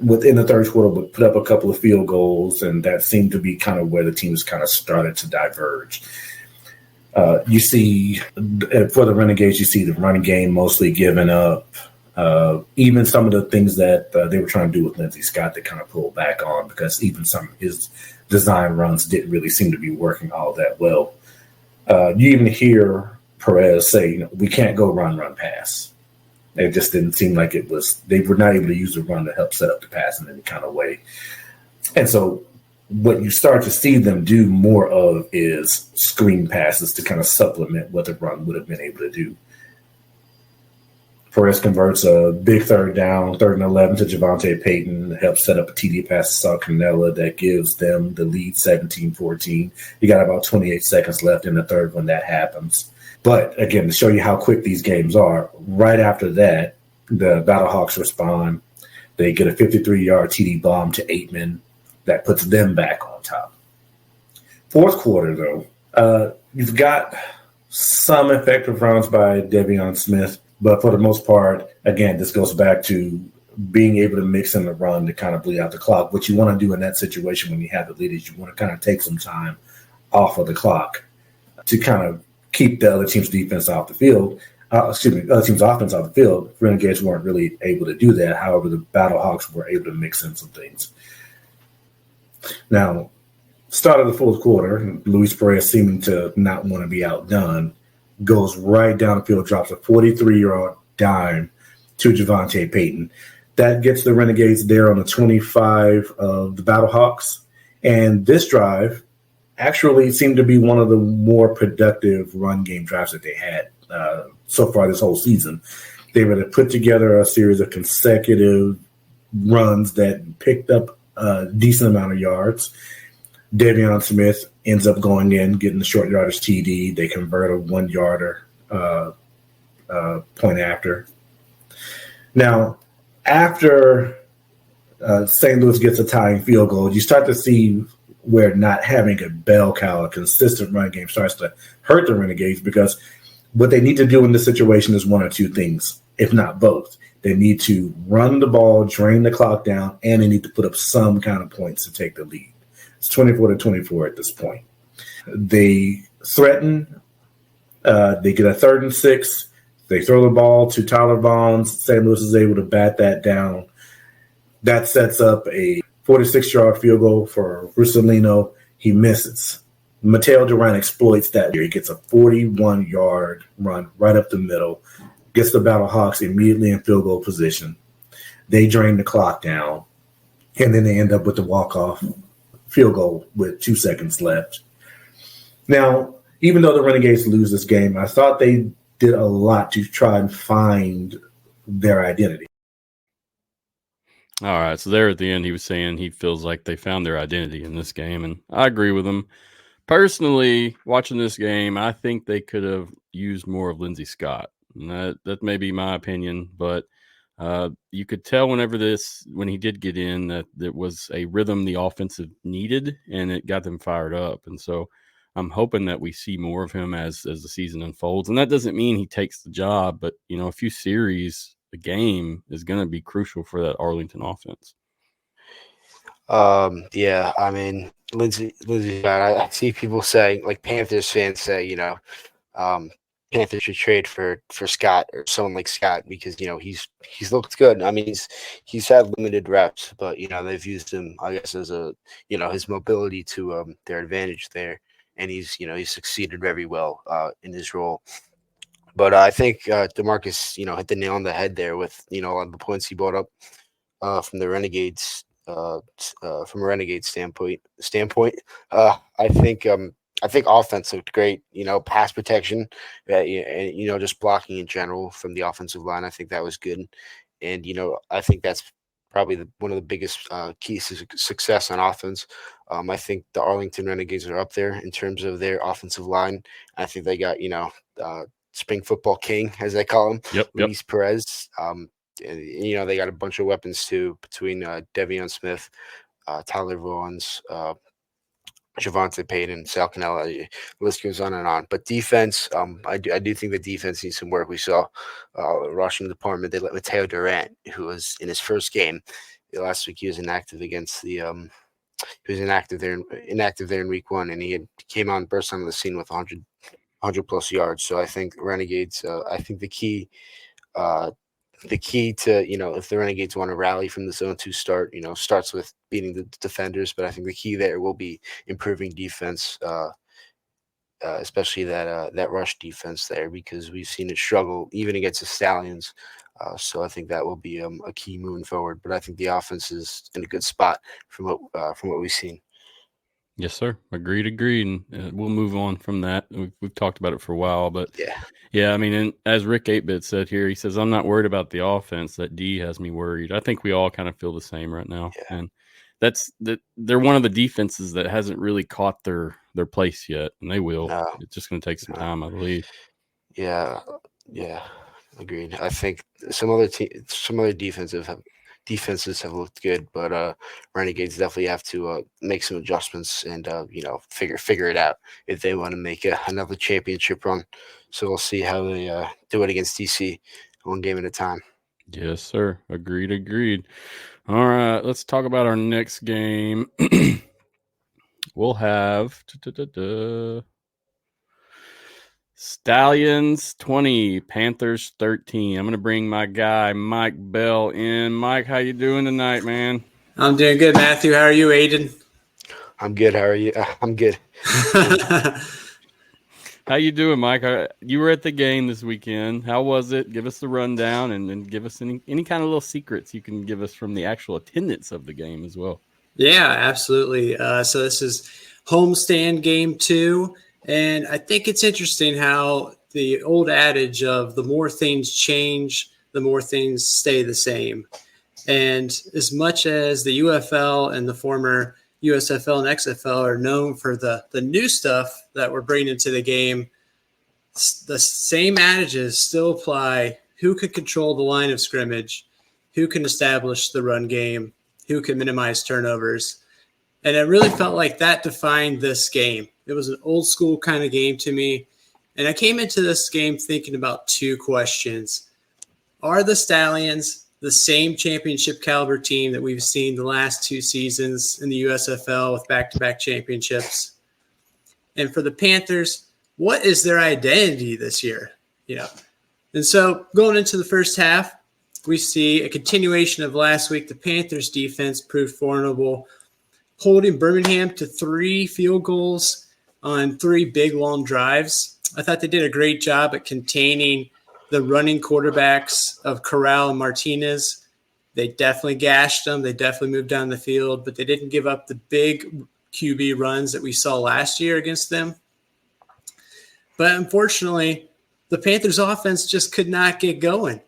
within the third quarter, would put up a couple of field goals, and that seemed to be kind of where the teams kind of started to diverge. You see, for the Renegades, you see the running game mostly given up. Even some of the things that they were trying to do with Lindsey Scott, they kind of pulled back on, because even some of his design runs didn't really seem to be working all that well. You even hear Perez say, we can't go run, pass. It just didn't seem like it was, they were not able to use the run to help set up the pass in any kind of way. And so what you start to see them do more of is screen passes to kind of supplement what the run would have been able to do. Perez converts a big third down, 3rd and 11 to Javonte Payton, helps set up a TD pass to Saul Cannella that gives them the lead 17-14. You got about 28 seconds left in the third when that happens. But again, to show you how quick these games are, right after that, the Battlehawks respond. They get a 53-yard TD bomb to Aitman that puts them back on top. Fourth quarter, though, you've got some effective runs by Devion Smith, but for the most part, again, this goes back to being able to mix in the run to kind of bleed out the clock. What you want to do in that situation when you have the lead is you want to kind of take some time off of the clock to kind of keep the other team's defense off the field. Other team's offense off the field. Renegades weren't really able to do that. However, the Battlehawks were able to mix in some things. Now, start of the fourth quarter, Luis Perez, seeming to not want to be outdone, goes right down the field, drops a 43-yard dime to Javonte Payton. That gets the Renegades there on the 25 of the Battlehawks. And this drive actually seemed to be one of the more productive run game drives that they had so far this whole season. They were to put together a series of consecutive runs that picked up a decent amount of yards. Devion Smith ends up going in, getting the short yardage TD. They convert a 1-yarder point after. Now, after St. Louis gets a tying field goal, you start to see where not having a bell cow, a consistent run game, starts to hurt the Renegades, because what they need to do in this situation is one or two things, if not both. They need to run the ball, drain the clock down, and they need to put up some kind of points to take the lead. It's 24-24 at this point. They threaten. They get a 3rd and 6. They throw the ball to Tyler Bonds. St. Louis is able to bat that down. That sets up a 46-yard field goal for Russolino. He misses. Mateo Duran exploits that. He gets a 41-yard run right up the middle, gets the Battlehawks immediately in field goal position. They drain the clock down, and then they end up with the walk-off field goal with 2 seconds left. Now, even though the Renegades lose this game, I thought they did a lot to try and find their identity. All right, so there at the end, he was saying he feels like they found their identity in this game, and I agree with him. Personally, watching this game, I think they could have used more of Lindsey Scott. And that may be my opinion, but you could tell when he did get in, that it was a rhythm the offensive needed, and it got them fired up. And so I'm hoping that we see more of him as the season unfolds. And that doesn't mean he takes the job, but a few series a game is going to be crucial for that Arlington offense. Yeah, I mean, Lindsey, I see people saying, like Panthers fans say, Panthers should trade for Scott or someone like Scott, because he's looked good. I mean, he's had limited reps, but they've used him, I guess, as a his mobility to their advantage there, and he's succeeded very well in his role. But I think DeMarcus hit the nail on the head there with a lot of the points he brought up from the Renegades. From a Renegade standpoint, I think offense looked great. Pass protection, and just blocking in general from the offensive line. I think that was good, and I think that's probably one of the biggest keys to success on offense. I think the Arlington Renegades are up there in terms of their offensive line. I think they got spring football king, as they call him, Luis Perez. They got a bunch of weapons too, between Devion Smith, Tyler Vaughns, Javonte Payton, Sal Cannella. The list goes on and on. But defense, I do think the defense needs some work. We saw rushing department. They let Mateo Durant, who was in his first game last week, he was inactive against the. He was inactive there in week 1, and he came on, burst onto the scene with 100 plus yards. So I think Renegades. I think the key to, if the Renegades want to rally from the zone 2 start, starts with beating the defenders. But I think the key there will be improving defense, especially that rush defense there, because we've seen it struggle even against the Stallions. So I think that will be a key moving forward. But I think the offense is in a good spot from what we've seen. Yes, sir. Agreed. And we'll move on from that. We've talked about it for a while, but yeah. I mean, and as Rick 8-Bit said here, he says, "I'm not worried about the offense. That D has me worried." I think we all kind of feel the same right now, and they're one of the defenses that hasn't really caught their place yet, and they will. It's just going to take some time, I believe. Yeah, agreed. I think some other defensive defenses have looked good, but Renegades definitely have to make some adjustments and figure it out if they want to make another championship run. So we'll see how they do it against DC, one game at a time. Yes, sir. Agreed. All right, let's talk about our next game. We'll have Stallions 20, Panthers 13. I'm going to bring my guy Mike Bell in. Mike, how you doing tonight, man? I'm doing good, Matthew. How are you, Aidan? I'm good. How are you? I'm good. How you doing, Mike? You were at the game this weekend. How was it? Give us the rundown and give us any kind of little secrets you can give us from the actual attendance of the game as well. Yeah, absolutely. So this is homestand game 2. And I think it's interesting how the old adage of the more things change, the more things stay the same. And as much as the UFL and the former USFL and XFL are known for the new stuff that we're bringing into the game, the same adages still apply. Who can control the line of scrimmage? Who can establish the run game? Who can minimize turnovers? And it really felt like that defined this game. It was an old school kind of game to me. And I came into this game thinking about 2 questions. Are the Stallions the same championship caliber team that we've seen the last 2 seasons in the USFL with back-to-back championships? And for the Panthers, what is their identity this year? And so going into the first half, we see a continuation of last week. The Panthers defense proved formidable, holding Birmingham to 3 field goals on 3 big long drives. I thought they did a great job at containing the running quarterbacks of Corral and Martinez. They definitely gashed them. They definitely moved down the field, but they didn't give up the big QB runs that we saw last year against them. But unfortunately, the Panthers offense just could not get going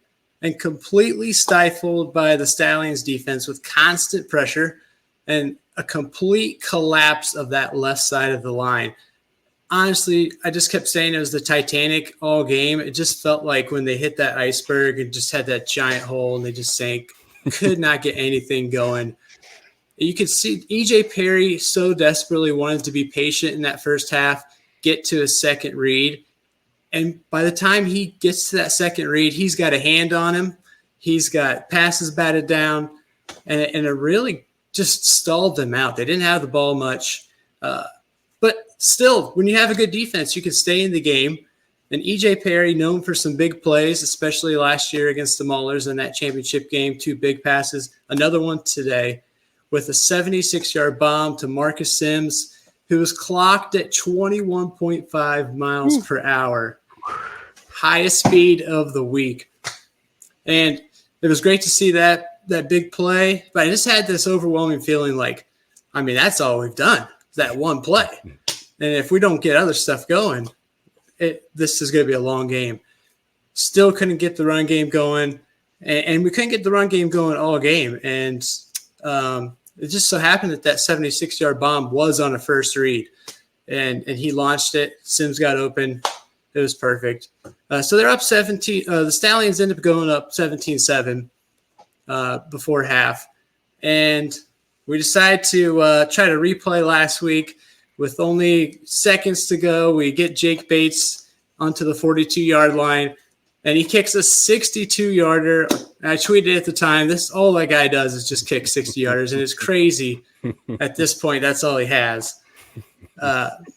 and completely stifled by the Stallions defense with constant pressure and a complete collapse of that left side of the line. Honestly, I just kept saying it was the Titanic all game. It just felt like when they hit that iceberg and just had that giant hole and they just sank, could not get anything going. You could see EJ Perry so desperately wanted to be patient in that first half, get to a second read. And by the time he gets to that second read, he's got a hand on him. He's got passes batted down, and it really just stalled them out. They didn't have the ball much. But still, when you have a good defense, you can stay in the game. And EJ Perry, known for some big plays, especially last year against the Maulers in that championship game, 2 big passes, another one today with a 76-yard bomb to Marcus Sims, who was clocked at 21.5 miles per hour, highest speed of the week. And it was great to see that big play, but I just had this overwhelming feeling like, that's all we've done, that one play. And if we don't get other stuff going, this is going to be a long game. Still couldn't get the run game going, and we couldn't get the run game going all game. And it just so happened that 76-yard bomb was on a first read, and he launched it. Sims got open. It was perfect. So they're up 17. The Stallions end up going up 17-7 before half, and we decided to try to replay last week. With only seconds to go, we get Jake Bates onto the 42-yard line, and he kicks a 62-yarder. I tweeted at the time, all that guy does is just kick 60-yarders, and it's crazy. At this point, that's all he has.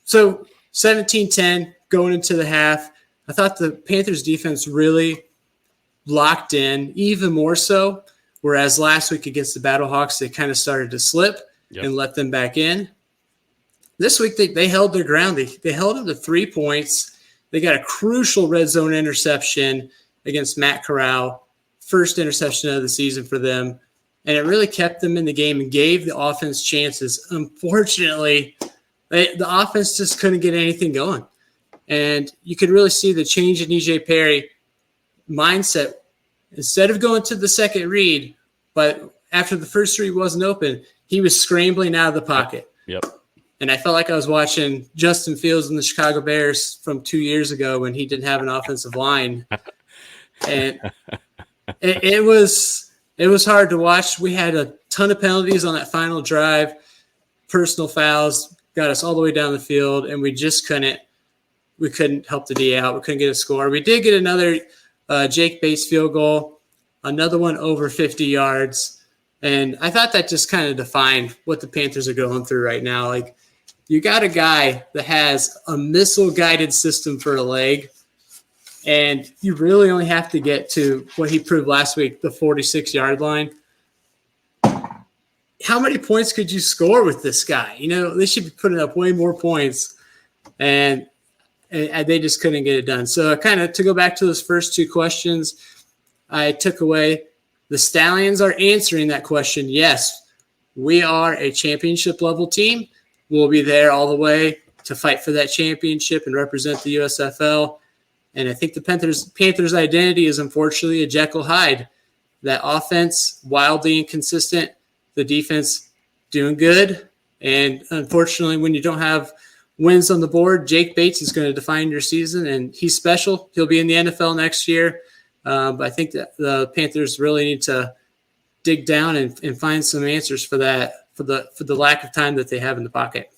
So 17-10 going into the half. I thought the Panthers defense really locked in, even more so, whereas last week against the Battlehawks, they kind of started to slip and let them back in. This week, they held their ground. They held them to 3 points. They got a crucial red zone interception against Matt Corral, first interception of the season for them. And it really kept them in the game and gave the offense chances. Unfortunately, the offense just couldn't get anything going. And you could really see the change in EJ Perry mindset. Instead of going to the second read, but after the first read wasn't open, he was scrambling out of the pocket. Yep. And I felt like I was watching Justin Fields and the Chicago Bears from 2 years ago when he didn't have an offensive line. And it was it was hard to watch. We had a ton of penalties on that final drive. Personal fouls got us all the way down the field, and we just couldn't help the D out. We couldn't get a score. We did get another Jake Bates field goal, another one over 50 yards. And I thought that just kind of defined what the Panthers are going through right now. Like, you got a guy that has a missile-guided system for a leg, and you really only have to get to what he proved last week, the 46-yard line. How many points could you score with this guy? You know, they should be putting up way more points, and they just couldn't get it done. So kind of to go back to those first two questions, I took away the Stallions are answering that question. Yes, we are a championship-level team. We'll be there all the way to fight for that championship and represent the USFL. And I think the Panthers' identity is unfortunately a Jekyll Hyde. That offense, wildly inconsistent. The defense doing good. And unfortunately, when you don't have wins on the board, Jake Bates is going to define your season, and he's special. He'll be in the NFL next year. But I think that the Panthers really need to dig down and find some answers for that, for the lack of time that they have in the pocket.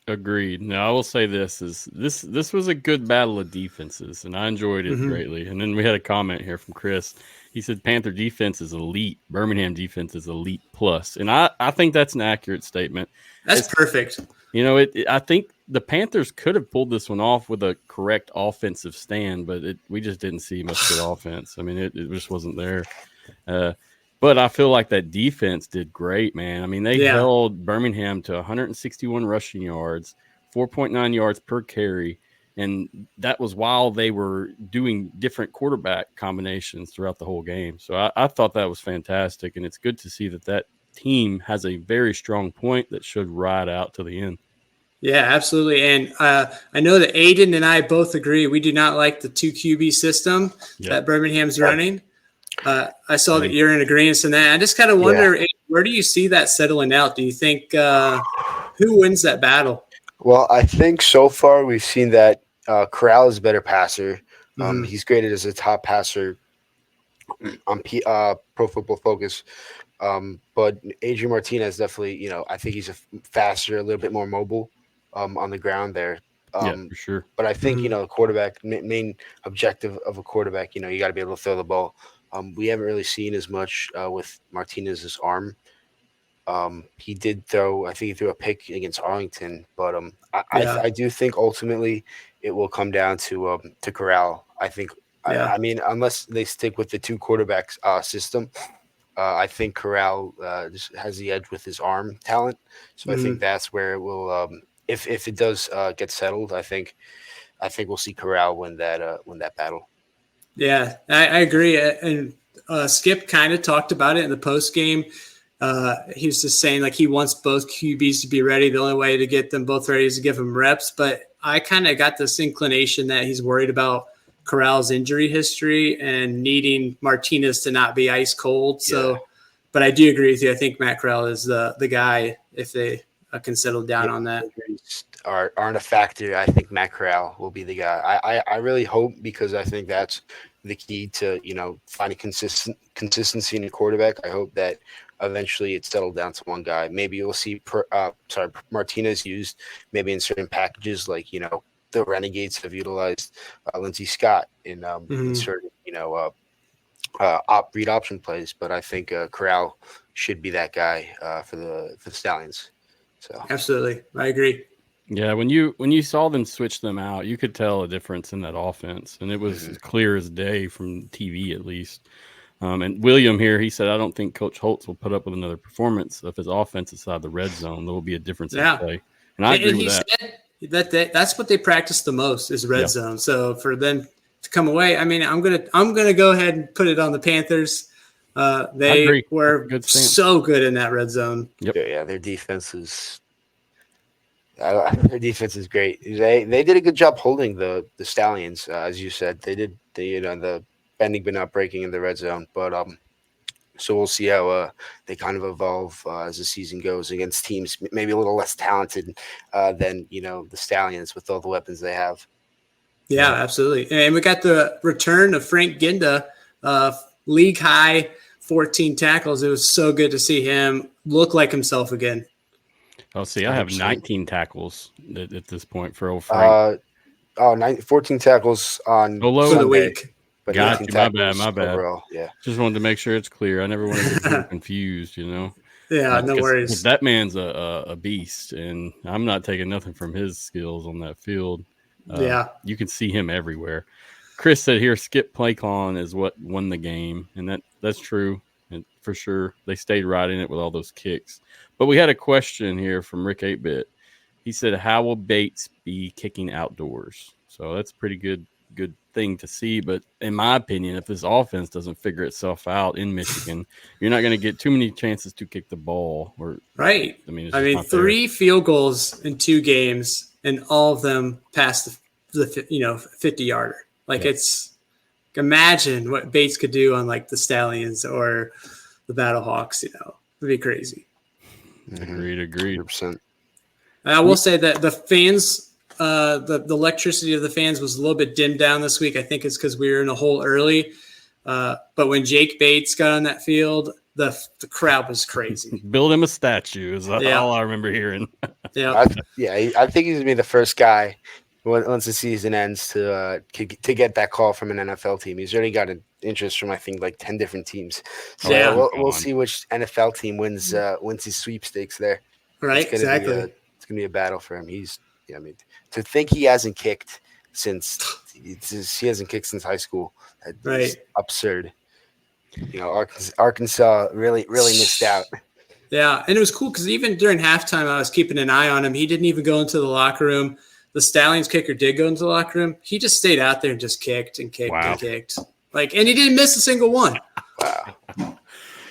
Agreed. Now, I will say this was a good battle of defenses, and I enjoyed it greatly. And then we had a comment here from Chris. He said Panther defense is elite. Birmingham defense is elite plus. And I think that's an accurate statement. That's perfect. You know, I think the Panthers could have pulled this one off with a correct offensive stand, but we just didn't see much good offense. I mean, it just wasn't there. But I feel like that defense did great, man. I mean, they held Birmingham to 161 rushing yards, 4.9 yards per carry, and that was while they were doing different quarterback combinations throughout the whole game. So I thought that was fantastic, and it's good to see that team has a very strong point that should ride out to the end. Yeah, absolutely. And I know that Aidan and I both agree we do not like the 2 QB system that Birmingham's running. I saw that you're in agreement on that. I just kind of wonder, where do you see that settling out? Do you think who wins that battle? Well, I think so far we've seen that Corral is a better passer. He's graded as a top passer on Pro Football Focus. But Adrian Martinez definitely, I think he's a faster, a little bit more mobile on the ground there. For sure. But I think, quarterback, main objective of a quarterback, you got to be able to throw the ball. We haven't really seen as much with Martinez's arm. He did I think he threw a pick against Arlington, but I do think ultimately it will come down to Corral. I think, I mean, unless they stick with the 2 quarterbacks system, I think Corral just has the edge with his arm talent. So I think that's where it will, if it does get settled, I think we'll see Corral win that battle. Yeah, I agree. And Skip kind of talked about it in the post game. He was just saying like he wants both QBs to be ready. The only way to get them both ready is to give them reps. But I kind of got this inclination that he's worried about Corral's injury history and needing Martinez to not be ice cold. So, but I do agree with you. I think Matt Corral is the guy if they can settle down on that. Aren't a factor. I think Matt Corral will be the guy. I really hope, because I think that's the key to finding consistency in a quarterback. I hope that eventually it's settled down to one guy. Maybe you'll see Martinez used maybe in certain packages, like the Renegades have utilized Lindsey Scott in certain read option plays. But I think Corral should be that guy for the Stallions. So absolutely, I agree. Yeah, when you saw them switch them out, you could tell a difference in that offense, and it was as clear as day from TV at least. And William here, he said, I don't think Coach Holtz will put up with another performance of his offense inside the red zone. There will be a difference in play. And I agree with that. Said that's what they practice the most is red zone. So for them to come away, I mean, I'm gonna go ahead and put it on the Panthers. They were so good in that red zone. Yep. Yeah, their defense is great. They did a good job holding the Stallions, as you said. They did the bending but not breaking in the red zone. But so we'll see how they kind of evolve as the season goes against teams maybe a little less talented than the Stallions with all the weapons they have. Yeah, absolutely. And we got the return of Frank Ginda, league high 14 tackles. It was so good to see him look like himself again. Oh, see, I have 19 tackles at this point for old Frank. 14 tackles on Solo for the Sunday, week. but Got 18 you. My tackles bad. overall. Yeah. Just wanted to make sure it's clear. I never want to get people confused, you know. Yeah, no worries. 'cause that man's a beast, and I'm not taking nothing from his skills on that field. Yeah. You can see him everywhere. Chris said here, skip play calling is what won the game, and that's true, and for sure they stayed right in it with all those kicks. But we had a question here from Rick 8-Bit. He said, "How will Bates be kicking outdoors?" So that's a pretty good thing to see. But in my opinion, if this offense doesn't figure itself out in Michigan, you're not going to get too many chances to kick the ball. Right. I mean, 3 field goals in 2 games, and all of them past the 50-yarder. Like it's imagine what Bates could do on like the Stallions or the Battlehawks. It'd be crazy. Agreed. 100%. I will say that the fans, the electricity of the fans was a little bit dimmed down this week. I think it's because we were in a hole early. But when Jake Bates got on that field, the crowd was crazy. Build him a statue is all I remember hearing. Yeah. I think he's going to be the first guy once the season ends to get that call from an NFL team. He's already got an interest from, I think, like 10 different teams. So we'll see which NFL team wins his sweepstakes there. Right, exactly. It's going to be a battle for him. To think he hasn't kicked since high school. It's absurd. Arkansas really missed out. Yeah, and it was cool because even during halftime, I was keeping an eye on him. He didn't even go into the locker room. The Stallions kicker did go into the locker room. He just stayed out there and just kicked and kicked and kicked. And he didn't miss a single one. Wow.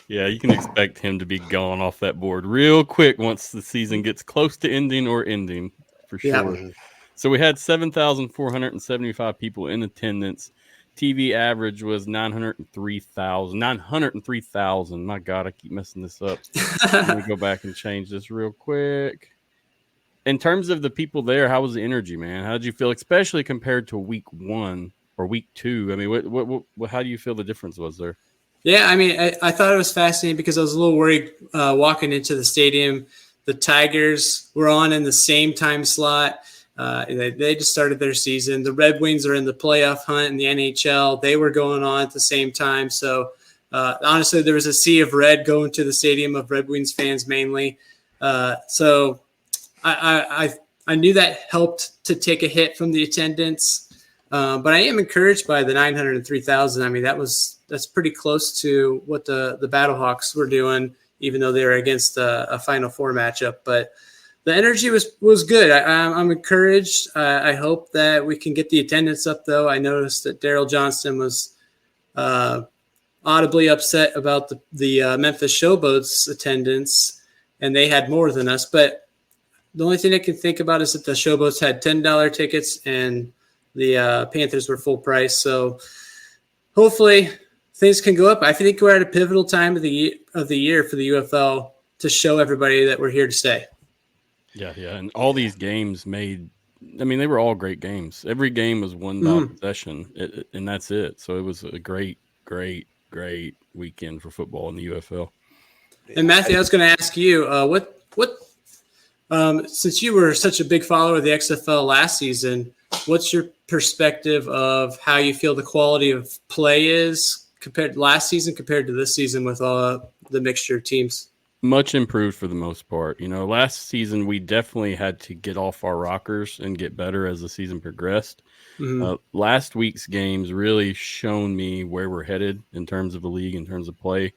Yeah, you can expect him to be gone off that board real quick once the season gets close to ending for sure. Yeah. So we had 7,475 people in attendance. TV average was 903,000. 903,000. My God, I keep messing this up. Let me go back and change this real quick. In terms of the people there, how was the energy, man? How did you feel, especially compared to week 1 or week 2? I mean, what how do you feel the difference was there? Yeah, I mean, I thought it was fascinating because I was a little worried walking into the stadium. The Tigers were on in the same time slot. They just started their season. The Red Wings are in the playoff hunt in the NHL. They were going on at the same time. So, honestly, there was a sea of red going to the stadium of Red Wings fans mainly. So I knew that helped to take a hit from the attendance. But I am encouraged by the 903,000. I mean, that's pretty close to what the Battlehawks were doing, even though they were against a Final Four matchup. But the energy was good. I'm encouraged. I hope that we can get the attendance up, though. I noticed that Daryl Johnston was audibly upset about the Memphis Showboats attendance, and they had more than us. But the only thing I can think about is that the Showboats had $10 tickets and the Panthers were full price. So hopefully things can go up. I think we're at a pivotal time of the year for the UFL to show everybody that we're here to stay. Yeah. And all these games they were all great games. Every game was won by possession, and that's it. So it was a great weekend for football in the UFL. And Matthew, I was going to ask you, since you were such a big follower of the XFL last season, what's your perspective of how you feel the quality of play is compared to last season compared to this season with the mixture of teams? Much improved for the most part. Last season we definitely had to get off our rockers and get better as the season progressed. Last week's games really shown me where we're headed in terms of the league, in terms of play.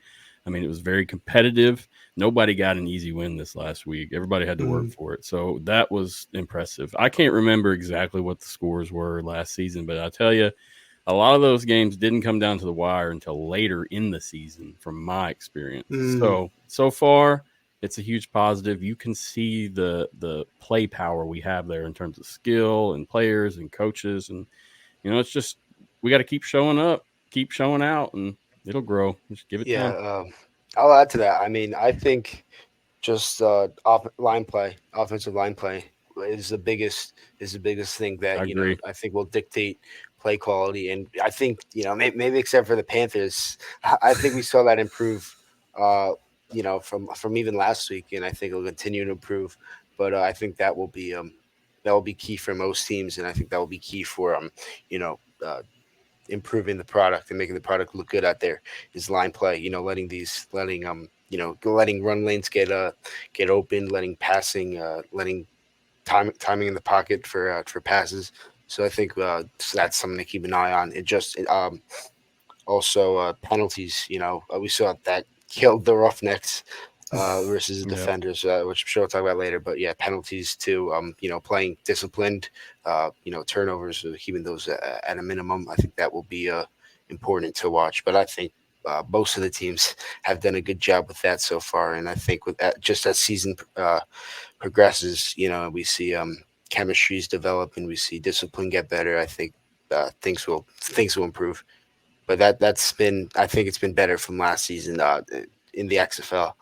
I mean, it was very competitive. Nobody got an easy win this last week. Everybody had to work for it. So that was impressive. I can't remember exactly what the scores were last season, but I tell you, a lot of those games didn't come down to the wire until later in the season, from my experience. So far, it's a huge positive. You can see the play power we have there in terms of skill and players and coaches. And, it's just we got to keep showing up, keep showing out, and it'll grow. Just give it time. I'll add to that. I mean, I think just offensive line play is the biggest thing that I think will dictate play quality. And I think, maybe except for the Panthers, I think we saw that improve, from even last week. And I think it'll continue to improve. But I think that will be key for most teams. And I think that will be key for, improving the product and making the product look good out there is line play, letting run lanes get open, letting passing, letting timing in the pocket for passes. So I think that's something to keep an eye on. It just also penalties. We saw that killed the Roughnecks versus the Defenders, which I'm sure we'll talk about later. But yeah, penalties too. Playing disciplined. Turnovers, keeping those at a minimum. I think that will be important to watch. But I think most of the teams have done a good job with that so far. And I think with that, just as season progresses, we see chemistries develop and we see discipline get better. I think things will improve. But I think it's been better from last season in the XFL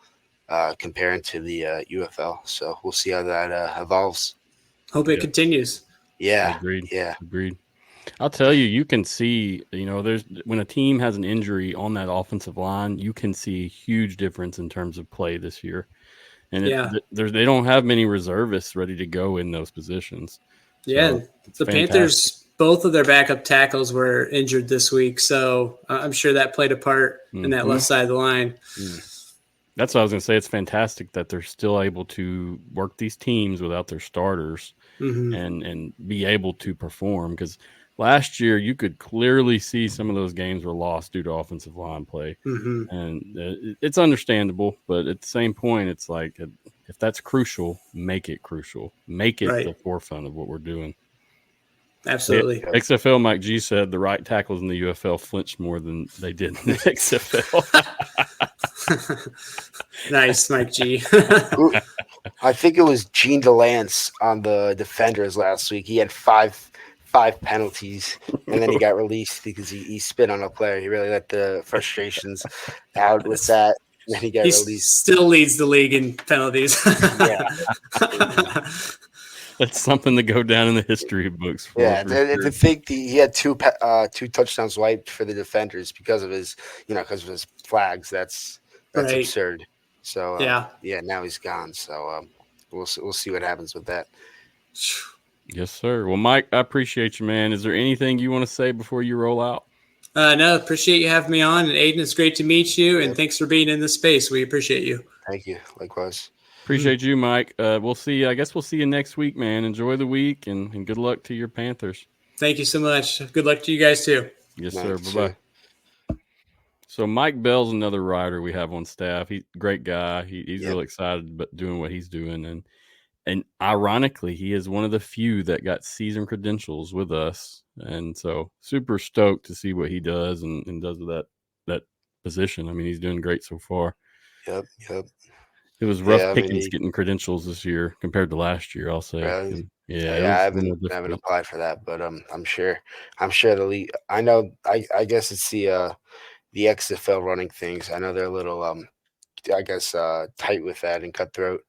comparing to the UFL. So we'll see how that evolves. Hope it continues. Yeah. Agreed. Yeah. Agreed. I'll tell you, you can see, there's when a team has an injury on that offensive line, you can see a huge difference in terms of play this year. And they don't have many reservists ready to go in those positions. Yeah. So the Panthers, both of their backup tackles were injured this week. So I'm sure that played a part in that left side of the line. That's what I was going to say. It's fantastic that they're still able to work these teams without their starters and be able to perform. Because last year, you could clearly see some of those games were lost due to offensive line play. And it's understandable. But at the same point, it's like if that's crucial, make it crucial. Make it the forefront of what we're doing. Absolutely. XFLMikeG said the right tackles in the UFL flinched more than they did in the XFL. Nice, Mike G. I think it was Gene DeLance on the Defenders last week. He had five penalties, and then he got released because he spit on a player. He really let the frustrations out with that. And then he got released. Still leads the league in penalties. That's something to go down in the history books. To think he had two touchdowns wiped for the Defenders because of his flags. That's absurd. So now he's gone. So we'll see what happens with that. Yes, sir. Well, Mike, I appreciate you, man. Is there anything you want to say before you roll out? No, appreciate you having me on. And Aidan, it's great to meet you. And thanks for being in this space. We appreciate you. Thank you. Likewise. Appreciate you, Mike. We'll see you. I guess we'll see you next week, man. Enjoy the week and good luck to your Panthers. Thank you so much. Good luck to you guys too. Yes, sir. Bye-bye. So Mike Bell's another writer we have on staff. He's a great guy. He's really excited about doing what he's doing. And ironically, he is one of the few that got season credentials with us. And so super stoked to see what he does and does with that position. I mean, he's doing great so far. Yep. It was rough pickings getting credentials this year compared to last year, I'll say. Really? I haven't applied for that, but I'm sure the league. I know. I guess it's the XFL running things. I know they're a little tight with that and cutthroat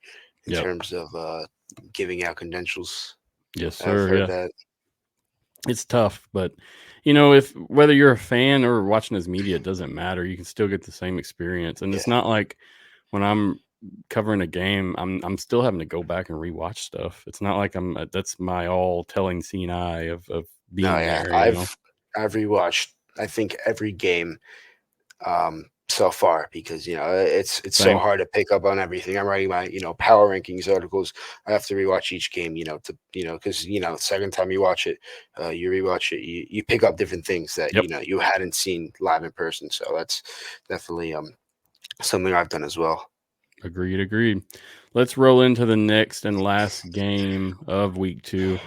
in terms of giving out credentials. Yes, sir. I've heard that. It's tough, but if whether you're a fan or watching as media, it doesn't matter. You can still get the same experience, and it's not like when I'm covering a game, I'm still having to go back and rewatch stuff. It's not like that's my all telling seeing eye of being there. I've rewatched I think every game so far because it's so hard to pick up on everything. I'm writing my power rankings articles. I have to rewatch each game because second time you watch it, you rewatch it, you pick up different things that you hadn't seen live in person. So that's definitely something I've done as well. Agreed. Let's roll into the next and last game of week 2.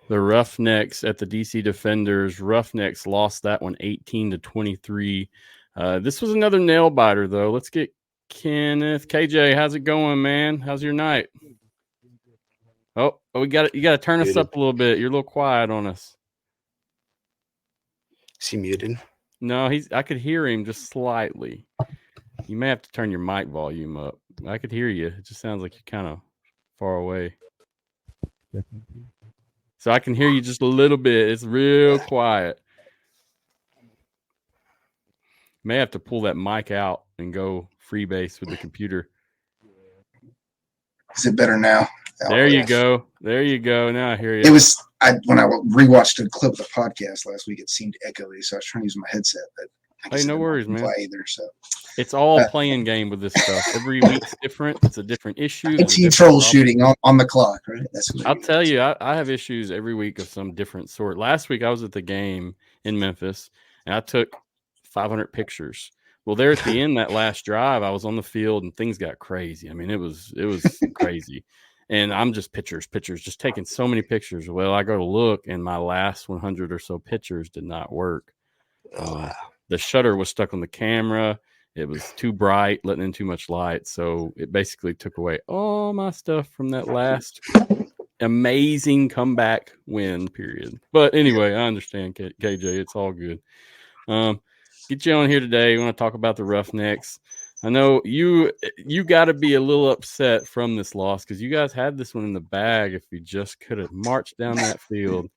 The Roughnecks at the DC Defenders. Roughnecks lost that one 18-23. This was another nail biter, though. Let's get Kenneth. KJ, how's it going, man? How's your night? Oh, you got to turn us up a little bit. You're a little quiet on us. Is he muted? No, I could hear him just slightly. You may have to turn your mic volume up. I could hear you. It just sounds like you're kind of far away. So I can hear you just a little bit. It's real quiet. May have to pull that mic out and go freebase with the computer. Is it better now? There you go. There you go. Now I hear you. It was when I rewatched a clip of the podcast last week, it seemed echoey, so I was trying to use my headset. But I guess Hey, no worries, man. Either, so it's all playing game with this stuff. Every week's different. It's a different issue. IT troubleshooting on the clock, right? That's what I'll tell you. I have issues every week of some different sort. Last week I was at the game in Memphis, and I took 500 pictures. Well, there at the end, that last drive, I was on the field and things got crazy. I mean, it was crazy. And I'm just pictures, just taking so many pictures. Well, I go to look and my last 100 or so pictures did not work. The shutter was stuck on the camera. It was too bright, letting in too much light. So it basically took away all my stuff from that last amazing comeback win period. But anyway, I understand, KJ. It's all good. Get you on here today. We want to talk about the Roughnecks. I know you got to be a little upset from this loss because you guys had this one in the bag if you just could have marched down that field.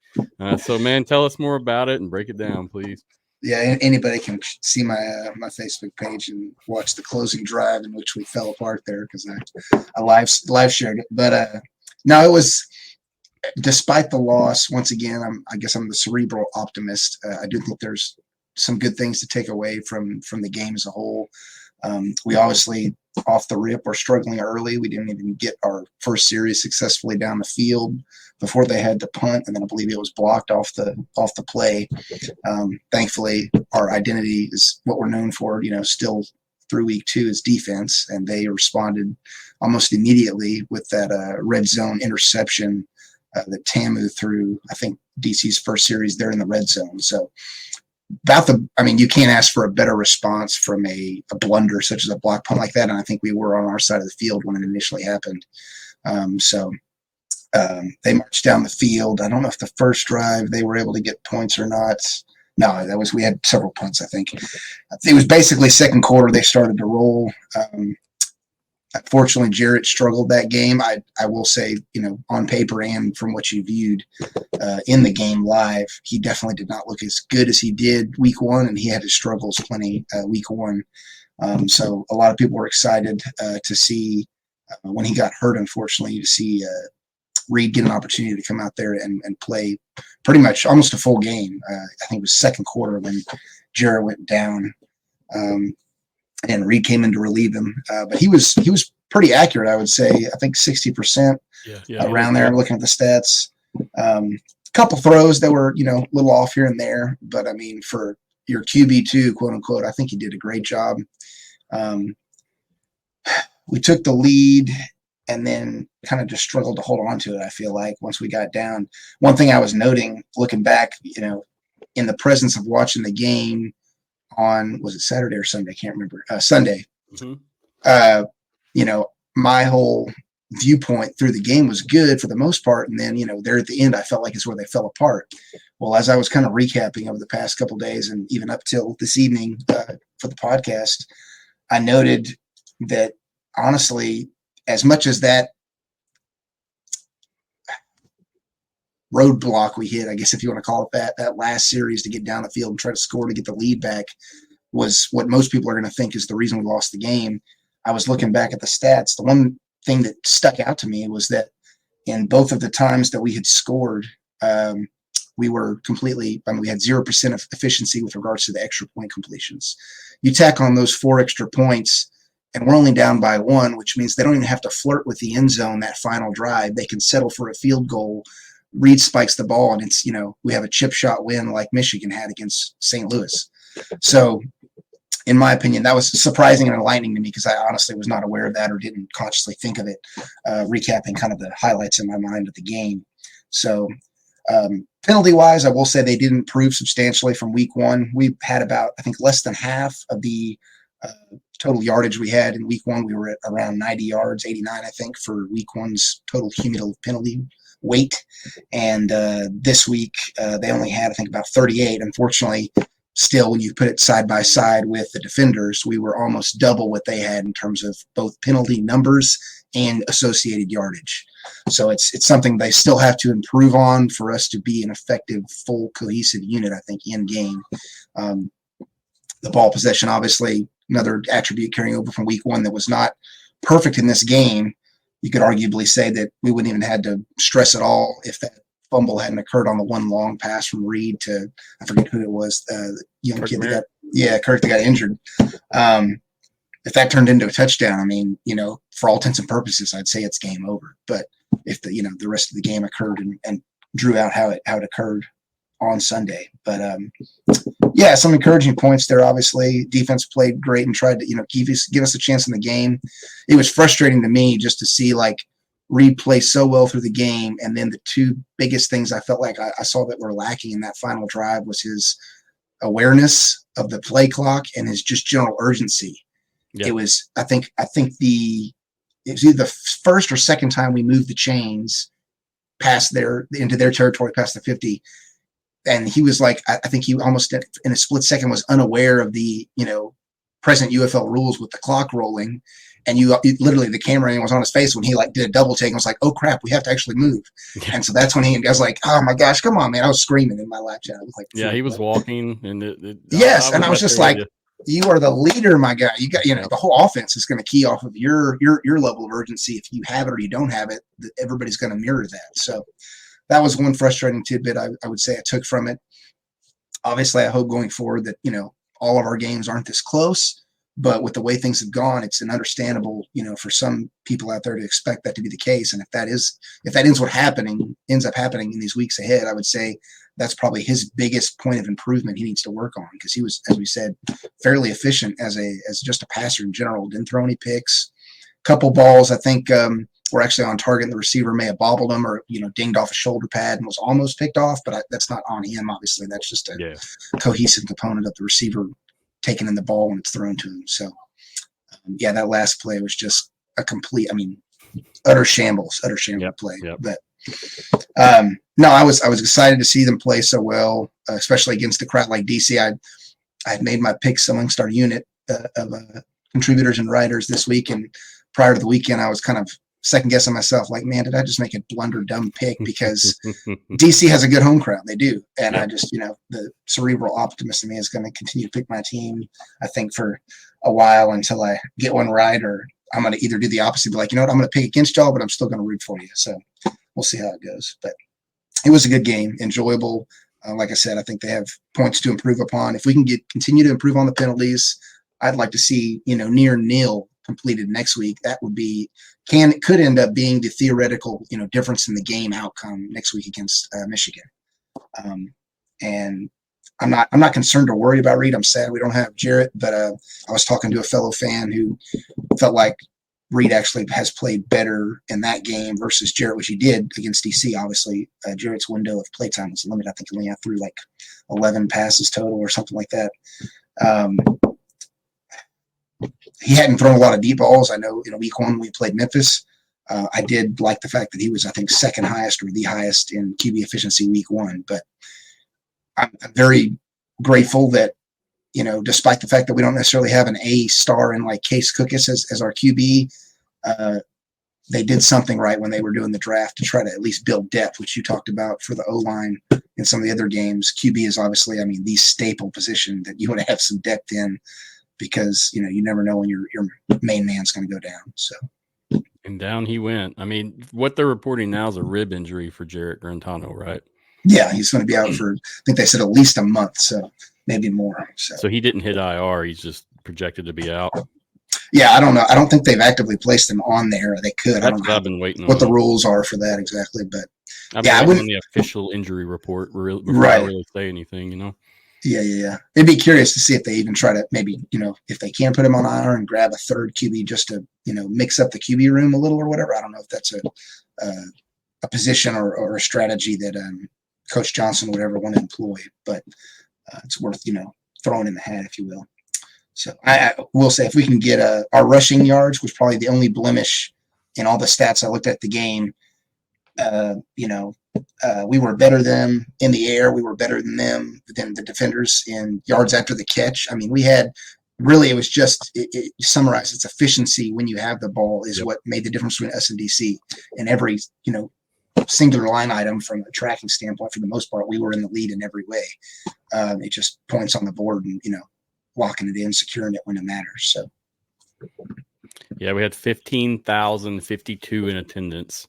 So, man, tell us more about it and break it down, please. Yeah, anybody can see my my Facebook page and watch the closing drive in which we fell apart there because I live shared it. But no, it was despite the loss. Once again, I guess I'm the cerebral optimist. I do think there's some good things to take away from the game as a whole. We obviously off the rip were struggling early. We didn't even get our first series successfully down the field before they had to punt, and then I believe it was blocked off the play. Thankfully, our identity is what we're known for. Still through week 2 is defense, and they responded almost immediately with that red zone interception that Tamu threw. I think DC's first series there in the red zone. So. You can't ask for a better response from a blunder such as a block punt like that, and I think we were on our side of the field when it initially happened. They marched down the field. I don't know if the first drive they were able to get points or not. No, we had several punts, I think. It was basically second quarter they started to roll. Unfortunately, Jarrett struggled that game. I will say, on paper and from what you viewed in the game live, he definitely did not look as good as he did week 1, and he had his struggles plenty week 1. So a lot of people were excited to see when he got hurt, unfortunately, to see Reed get an opportunity to come out there and play pretty much almost a full game. I think it was second quarter when Jarrett went down. And Reed came in to relieve him, but he was pretty accurate, I would say. I think 60% around there. I'm looking at the stats. Couple throws that were a little off here and there, but for your QB2, quote unquote, I think he did a great job. We took the lead and then kind of just struggled to hold on to it. I feel like once we got down, one thing I was noting looking back, in the presence of watching the game. Was it Saturday or Sunday? I can't remember. Sunday. Mm-hmm. My whole viewpoint through the game was good for the most part. And then, there at the end, I felt like is where they fell apart. Well, as I was kind of recapping over the past couple of days and even up till this evening for the podcast, I noted that honestly, as much as that roadblock we hit, I guess if you want to call it that last series to get down the field and try to score to get the lead back was what most people are going to think is the reason we lost the game. I was looking back at the stats. The one thing that stuck out to me was that in both of the times that we had scored, we were completely, we had 0% of efficiency with regards to the extra point completions. You tack on those 4 extra points and we're only down by 1, which means they don't even have to flirt with the end zone that final drive. They can settle for a field goal. Reed spikes the ball, and it's, we have a chip shot win like Michigan had against St. Louis. So, in my opinion, that was surprising and enlightening to me because I honestly was not aware of that or didn't consciously think of it, recapping kind of the highlights in my mind of the game. So, penalty-wise, I will say they did improve substantially from week 1. We had about, I think, less than half of the total yardage we had in week 1. We were at around 90 yards, 89, I think, for week 1's total cumulative penalty weight. And this week they only had, I think, about 38. Unfortunately, still, when you put it side by side with the defenders, we were almost double what they had in terms of both penalty numbers and associated yardage. So it's something they still have to improve on for us to be an effective, full, cohesive unit, I think, in game. The ball possession, obviously, another attribute carrying over from week one that was not perfect in this game. You could arguably say that we wouldn't even had to stress at all if that fumble hadn't occurred on the one long pass from Reed to, I forget who it was, the young Kirk kid Merritt. Kirk that got injured. If that turned into a touchdown, I mean, for all intents and purposes, I'd say it's game over. But if the rest of the game occurred and drew out how it occurred on Sunday. But some encouraging points there. Obviously, defense played great and tried to give us a chance in the game. It was frustrating to me just to see Reed play so well through the game, and then the two biggest things I felt like I saw that were lacking in that final drive was his awareness of the play clock and his just general urgency. Yeah. It was it was either the first or second time we moved the chains into their territory past the 50. And he was I think he almost in a split second was unaware of the, present UFL rules with the clock rolling. And literally the camera was on his face when he did a double take and was like, oh crap, we have to actually move. And so that's when I was like, oh my gosh, come on, man. I was screaming in my lap chat. I was like, he was walking and yes. And I was just like, you are the leader, my guy. You got, the whole offense is going to key off of your level of urgency. If you have it or you don't have it, everybody's going to mirror that. So that was one frustrating tidbit I would say I took from it. Obviously, I hope going forward that, all of our games aren't this close, but with the way things have gone, it's an understandable, for some people out there to expect that to be the case. And if that ends up happening in these weeks ahead, I would say that's probably his biggest point of improvement he needs to work on, because he was, as we said, fairly efficient as just a passer in general. Didn't throw any picks. Couple balls, I think, were actually on target, and the receiver may have bobbled them or, dinged off a shoulder pad and was almost picked off, but that's not on him, obviously. That's just a cohesive component of the receiver taking in the ball when it's thrown to him. So, that last play was just a complete, utter shambles play. Yep. But no, I was excited to see them play so well, especially against a crowd like DC. I had made my picks amongst our unit of contributors and writers this week, and prior to the weekend, I was kind of second guessing myself, like, man, did I just make a blunder, dumb pick? Because DC has a good home crowd. They do. And I just, the cerebral optimist in me is going to continue to pick my team, I think, for a while until I get one right, or I'm going to either do the opposite, be like, I'm going to pick against y'all, but I'm still going to root for you. So we'll see how it goes. But it was a good game, enjoyable. Like I said, I think they have points to improve upon. If we can continue to improve on the penalties, I'd like to see, near nil completed next week. That would be could end up being the theoretical difference in the game outcome next week against Michigan. And I'm not concerned or worried about Reed. I'm sad we don't have Jarrett, but I was talking to a fellow fan who felt like Reed actually has played better in that game versus Jarrett, which he did against DC. Obviously, Jarrett's window of playtime was limited. I think he only had through 11 passes total or something like that. He hadn't thrown a lot of deep balls. I know in week one we played Memphis. I did like the fact that he was, I think, second highest or the highest in QB efficiency week one. But I'm very grateful that, despite the fact that we don't necessarily have an A star in Case Cookus as our QB, they did something right when they were doing the draft to try to at least build depth, which you talked about for the O-line in some of the other games. QB is obviously, the staple position that you want to have some depth in, because you never know when your main man's going to go down. So, and down he went. What they're reporting now is a rib injury for Jarrett Grantano, right? Yeah, he's going to be out for, I think they said at least a month, so maybe more. So he didn't hit IR. He's just projected to be out. Yeah, I don't know. I don't think they've actively placed him on there. They could. I don't know I've been waiting on what the rules are for that exactly, but I wouldn't the official injury report before I really say anything. Yeah. It'd be curious to see if they even try to maybe, if they can put him on IR and grab a third QB just to, mix up the QB room a little or whatever. I don't know if that's a position or a strategy that Coach Johnson would ever want to employ, but it's worth, throwing in the hat, if you will. So I will say if we can get our rushing yards, was probably the only blemish in all the stats I looked at the game. We were better than them in the air. We were better than them, than the defenders in yards after the catch. We had really, it was just, it summarized its efficiency when you have the ball is what made the difference between us and DC. And every, singular line item from a tracking standpoint, for the most part, we were in the lead in every way. It just points on the board and, locking it in, securing it when it matters. So. Yeah, we had 15,052 in attendance,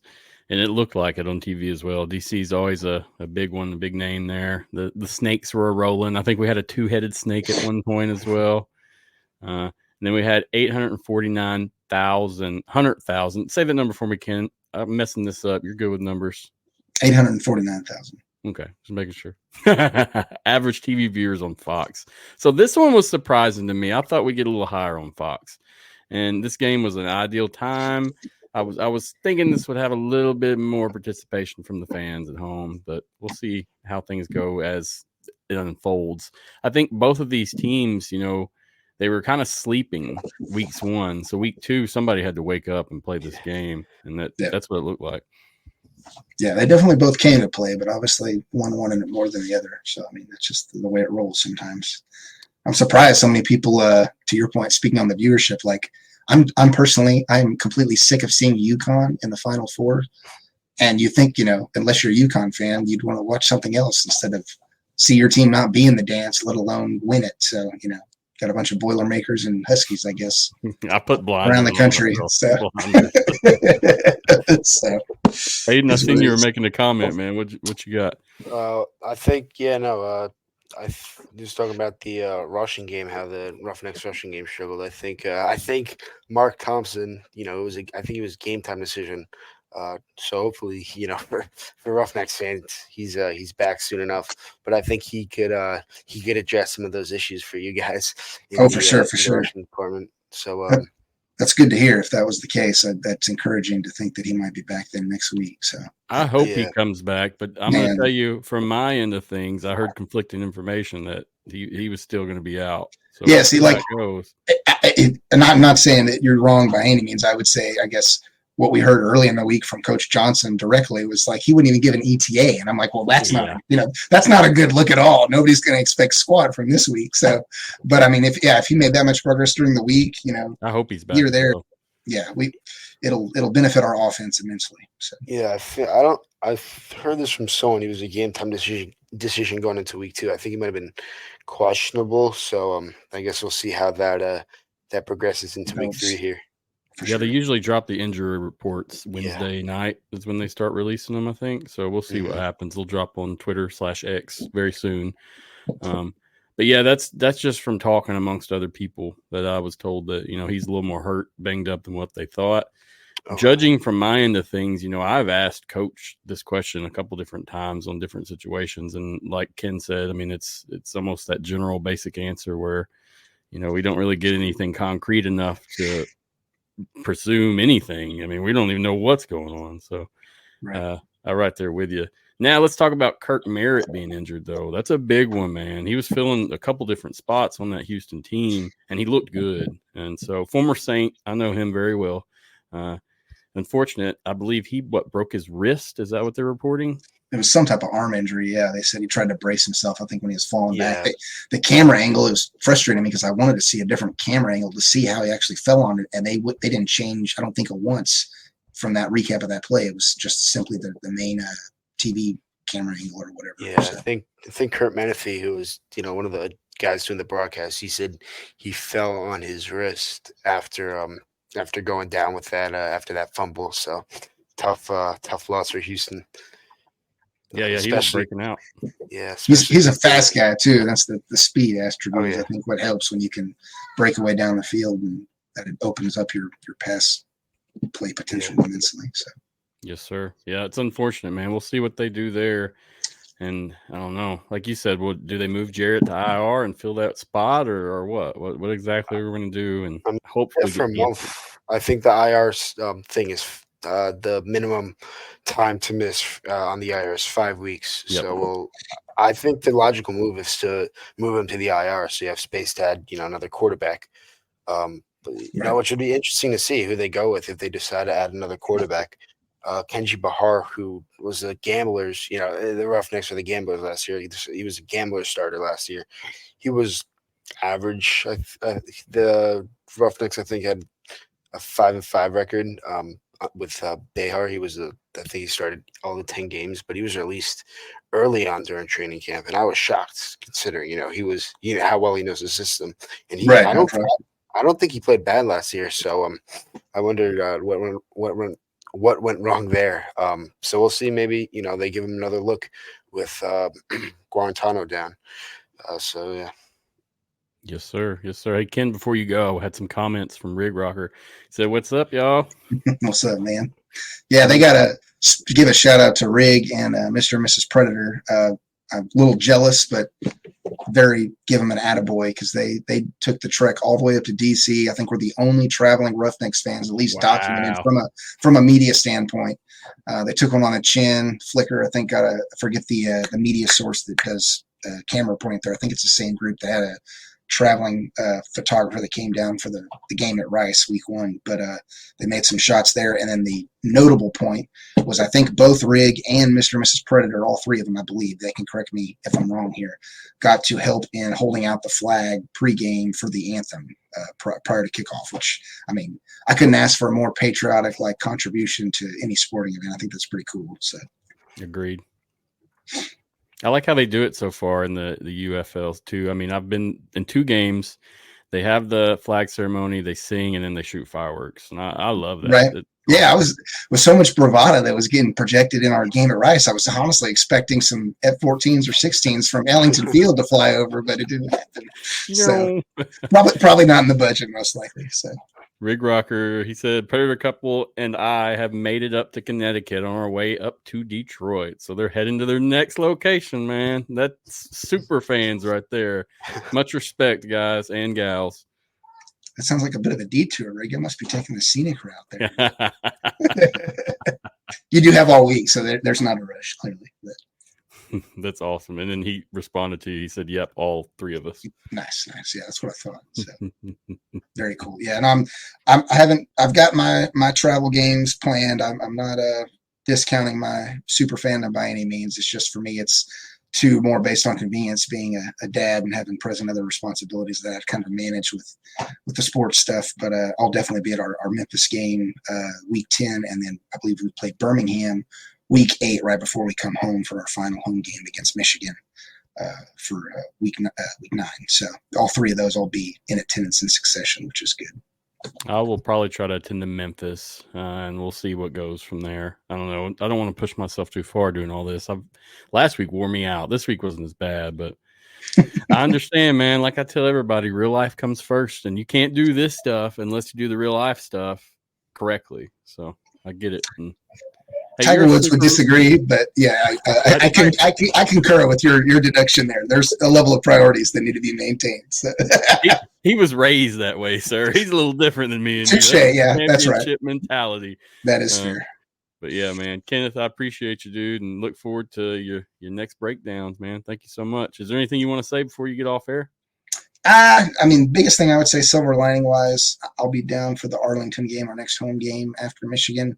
and it looked like it on TV as well. DC's always a big one, a big name there. The snakes were rolling. I think we had a 2-headed snake at one point as well. And then we had 100,000. Say that number for me, Ken. I'm messing this up. You're good with numbers. 849,000. Okay, just making sure. Average TV viewers on Fox. So this one was surprising to me. I thought we'd get a little higher on Fox. And this game was an ideal time. I was thinking this would have a little bit more participation from the fans at home, but we'll see how things go as it unfolds. I think both of these teams, they were kind of sleeping weeks 1. So week 2, somebody had to wake up and play this game, and that's what it looked like. Yeah, they definitely both came to play, but obviously one wanted it more than the other. So, I mean, that's just the way it rolls sometimes. I'm surprised so many people, to your point, speaking on the viewership, like I'm completely sick of seeing UConn in the Final Four. And you think, unless you're a UConn fan, you'd want to watch something else instead of see your team not be in the dance, let alone win it. So, got a bunch of Boilermakers and Huskies, I guess. I put blinders around the country. So. Aidan, I seen you were making a comment, man. What you got? I think, I was talking about the rushing game, how the Roughnecks rushing game struggled. I think Mark Thompson, I think it was game time decision. So hopefully, for Roughnecks fans, he's back soon enough. But I think he could address some of those issues for you guys. For sure. Department. So that's good to hear. If that was the case, that's encouraging to think that he might be back then next week. So I hope he comes back. But I'm going to tell you, from my end of things, I heard conflicting information that he was still going to be out. So yeah, see, like, goes. And I'm not saying that you're wrong by any means. I would say, I guess, what we heard early in the week from Coach Johnson directly was like he wouldn't even give an ETA, and I'm like, well, that's not that's not a good look at all. Nobody's going to expect squad from this week. So, but I mean, if he made that much progress during the week, I hope he's back. You're there. Yeah, it'll benefit our offense immensely. So. Yeah, I've heard this from someone. He was a game time decision going into week 2. I think he might have been questionable. So I guess we'll see how that progresses into week 3 here. They usually drop the injury reports Wednesday night is when they start releasing them, I think. So we'll see what happens. They'll drop on Twitter/X very soon. But yeah, that's just from talking amongst other people that I was told that, he's a little more hurt, banged up than what they thought. Judging from my end of things, I've asked Coach this question a couple different times on different situations. And like Ken said, I mean, it's almost that general basic answer where, we don't really get anything concrete enough to presume anything. I mean, we don't even know what's going on. So I'm right there with you. Now let's talk about Kirk Merritt being injured, though. That's a big one, man. He was filling a couple different spots on that Houston team, and he looked good. And so former Saint, I know him very well. Unfortunate, I believe he broke his wrist. Is that what they're reporting? It was some type of arm injury. Yeah, they said he tried to brace himself, I think, when he was falling back. The camera angle, it was frustrating me because I wanted to see a different camera angle to see how he actually fell on it, and they didn't change, I don't think, once from that recap of that play. It was just simply the main TV camera angle or whatever. Yeah, so. I think Kurt Menefee, who was one of the guys doing the broadcast, he said he fell on his wrist after going down with that after that fumble. So tough loss for Houston. Yeah, he was breaking out. Yeah, he's a fast guy too. That's the speed attribute. I think what helps when you can break away down the field, and that it opens up your pass play potential immensely. So. Yes, sir. Yeah, it's unfortunate, man. We'll see what they do there. And I don't know. Like you said, do they move Jarrett to IR and fill that spot, or what? What exactly are we going to do? And hopefully, for a month. I think the IR thing is the minimum time to miss on the IR is 5 weeks. Yep. So I think the logical move is to move him to the IR so you have space to add, another quarterback. It should be interesting to see who they go with if they decide to add another quarterback. Kenji Bahar, who was the Gamblers, the Roughnecks were the Gamblers last year. He was a Gambler starter last year. He was average. The Roughnecks, I think, had a 5-5 record. with Behar. He was I think he started all the 10 games, but he was released early on during training camp, and I was shocked considering he was how well he knows the system, and Right, I don't think he played bad last year. So I wondered what went wrong there. So we'll see. Maybe they give him another look with Guarantano down. So yeah. Yes, sir. Yes, sir. Hey, Ken, before you go, I had some comments from Rig Rocker. He said, "What's up, y'all?" What's up, man? Yeah, they got to give a shout out to Rig and Mr. and Mrs. Predator. I'm a little jealous, but give them an attaboy because they took the trek all the way up to DC. I think we're the only traveling Roughnecks fans, at least documented from a media standpoint. They took one on the chin. Flickr, I think, I forget the media source that does camera reporting there. I think it's the same group that had a traveling photographer that came down for the game at Rice week 1, but they made some shots there. And then the notable point was, I think both Rig and Mr. and Mrs. Predator, all three of them, I believe, they can correct me if I'm wrong here, got to help in holding out the flag pregame for the anthem prior to kickoff, which, I mean, I couldn't ask for a more patriotic contribution to any sporting event. I think that's pretty cool. So Agreed. I like how they do it so far in the UFLs too. I mean, I've been in 2 games. They have the flag ceremony, they sing, and then they shoot fireworks. And I love that. Right. Yeah, I was with so much bravado that was getting projected in our game at Rice. I was honestly expecting some F-14s or 16s from Arlington Field to fly over, but it didn't happen. So probably not in the budget, most likely. So Rig Rocker, he said, Predator Couple and I have made it up to Connecticut on our way up to Detroit. So they're heading to their next location, man. That's super fans right there. Much respect, guys and gals. That sounds like a bit of a detour, Rig. You must be taking the scenic route there. You do have all week, so there's not a rush, clearly. But. That's awesome. And then he responded to you. He said, "Yep, all 3 of us." Nice. Yeah, that's what I thought. So very cool. Yeah, and I've got my travel games planned. I'm not discounting my super fandom by any means. It's just, for me, it's 2 more based on convenience, being a dad and having present other responsibilities that I kind of manage with the sports stuff. But I'll definitely be at our Memphis game week 10, and then I believe we play Birmingham week 8 right before we come home for our final home game against Michigan for week 9. So all 3 of those will be in attendance in succession, which is good. I will probably try to attend to Memphis, and we'll see what goes from there. I don't know. I don't want to push myself too far doing all this. Last week wore me out. This week wasn't as bad, but I understand, man. Like I tell everybody, real life comes first, and you can't do this stuff unless you do the real life stuff correctly. So I get it. And, hey, Tiger Woods would disagree, but yeah, I concur with your deduction there. There's a level of priorities that need to be maintained. So. he was raised that way, sir. He's a little different than me. Touche, yeah, that's right. Mentality. That is fair. But yeah, man, Kenneth, I appreciate you, dude, and look forward to your next breakdowns, man. Thank you so much. Is there anything you want to say before you get off air? I mean, biggest thing I would say, silver lining wise, I'll be down for the Arlington game, our next home game after Michigan.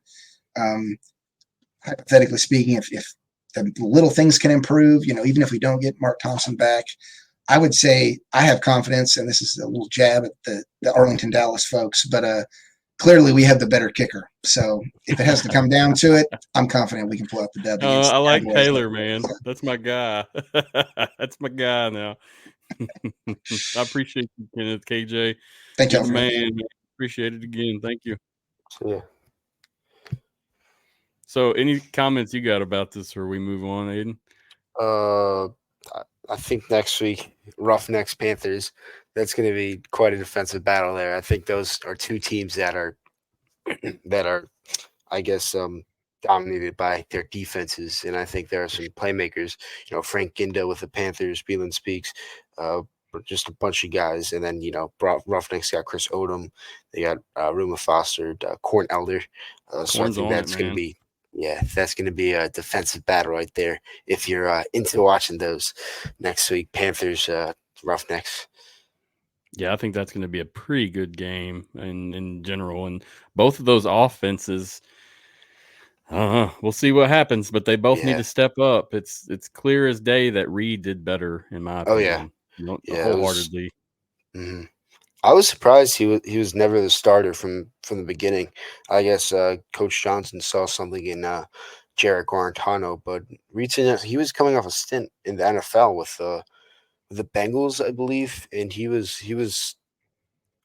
Hypothetically speaking, if the little things can improve, even if we don't get Mark Thompson back, I would say I have confidence, and this is a little jab at the Arlington Dallas folks, but clearly we have the better kicker. So if it has to come down to it, I'm confident we can pull out the W. I like Taylor, man. That's my guy. That's my guy now. I appreciate you, Kenneth, KJ. Thank you, man. Appreciate it again. Thank you. Yeah. So, any comments you got about this, or we move on, Aidan? I think next week, Roughnecks Panthers. That's going to be quite a defensive battle there. I think those are 2 teams that are, I guess, dominated by their defenses, and I think there are some playmakers. Frank Gindo with the Panthers, Beelan Speaks, just a bunch of guys, and then Roughnecks got Chris Odom, they got Ruma Foster, Corn Elder. So I think that's going to be. Yeah, that's going to be a defensive battle right there. If you're into watching those next week, Panthers, Roughnecks. Yeah, I think that's going to be a pretty good game in general. And both of those offenses, we'll see what happens, but they both need to step up. It's clear as day that Reed did better, in my opinion. Oh, yeah. Wholeheartedly. I was surprised he was never the starter from the beginning. I guess Coach Johnson saw something in Jarrett Guarantano, but recently he was coming off a stint in the NFL with the Bengals, I believe, and he was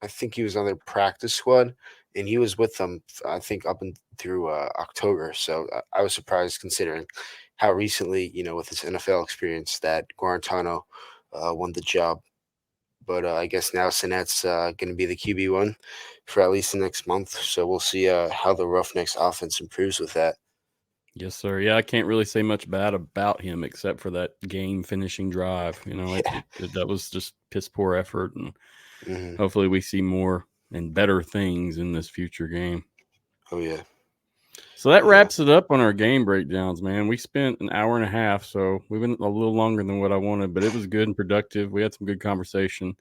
I think he was on their practice squad, and he was with them I think up and through October. So I was surprised considering how recently, with his NFL experience, that Guarantano won the job. But I guess now Sinet's going to be the QB1 for at least the next month. So we'll see how the Roughnecks offense improves with that. Yes, sir. Yeah, I can't really say much bad about him except for that game-finishing drive. That was just piss-poor effort, and hopefully we see more and better things in this future game. Oh, yeah. So that wraps it up on our game breakdowns, man. We spent an hour and a half, so we went a little longer than what I wanted, but it was good and productive. We had some good conversation.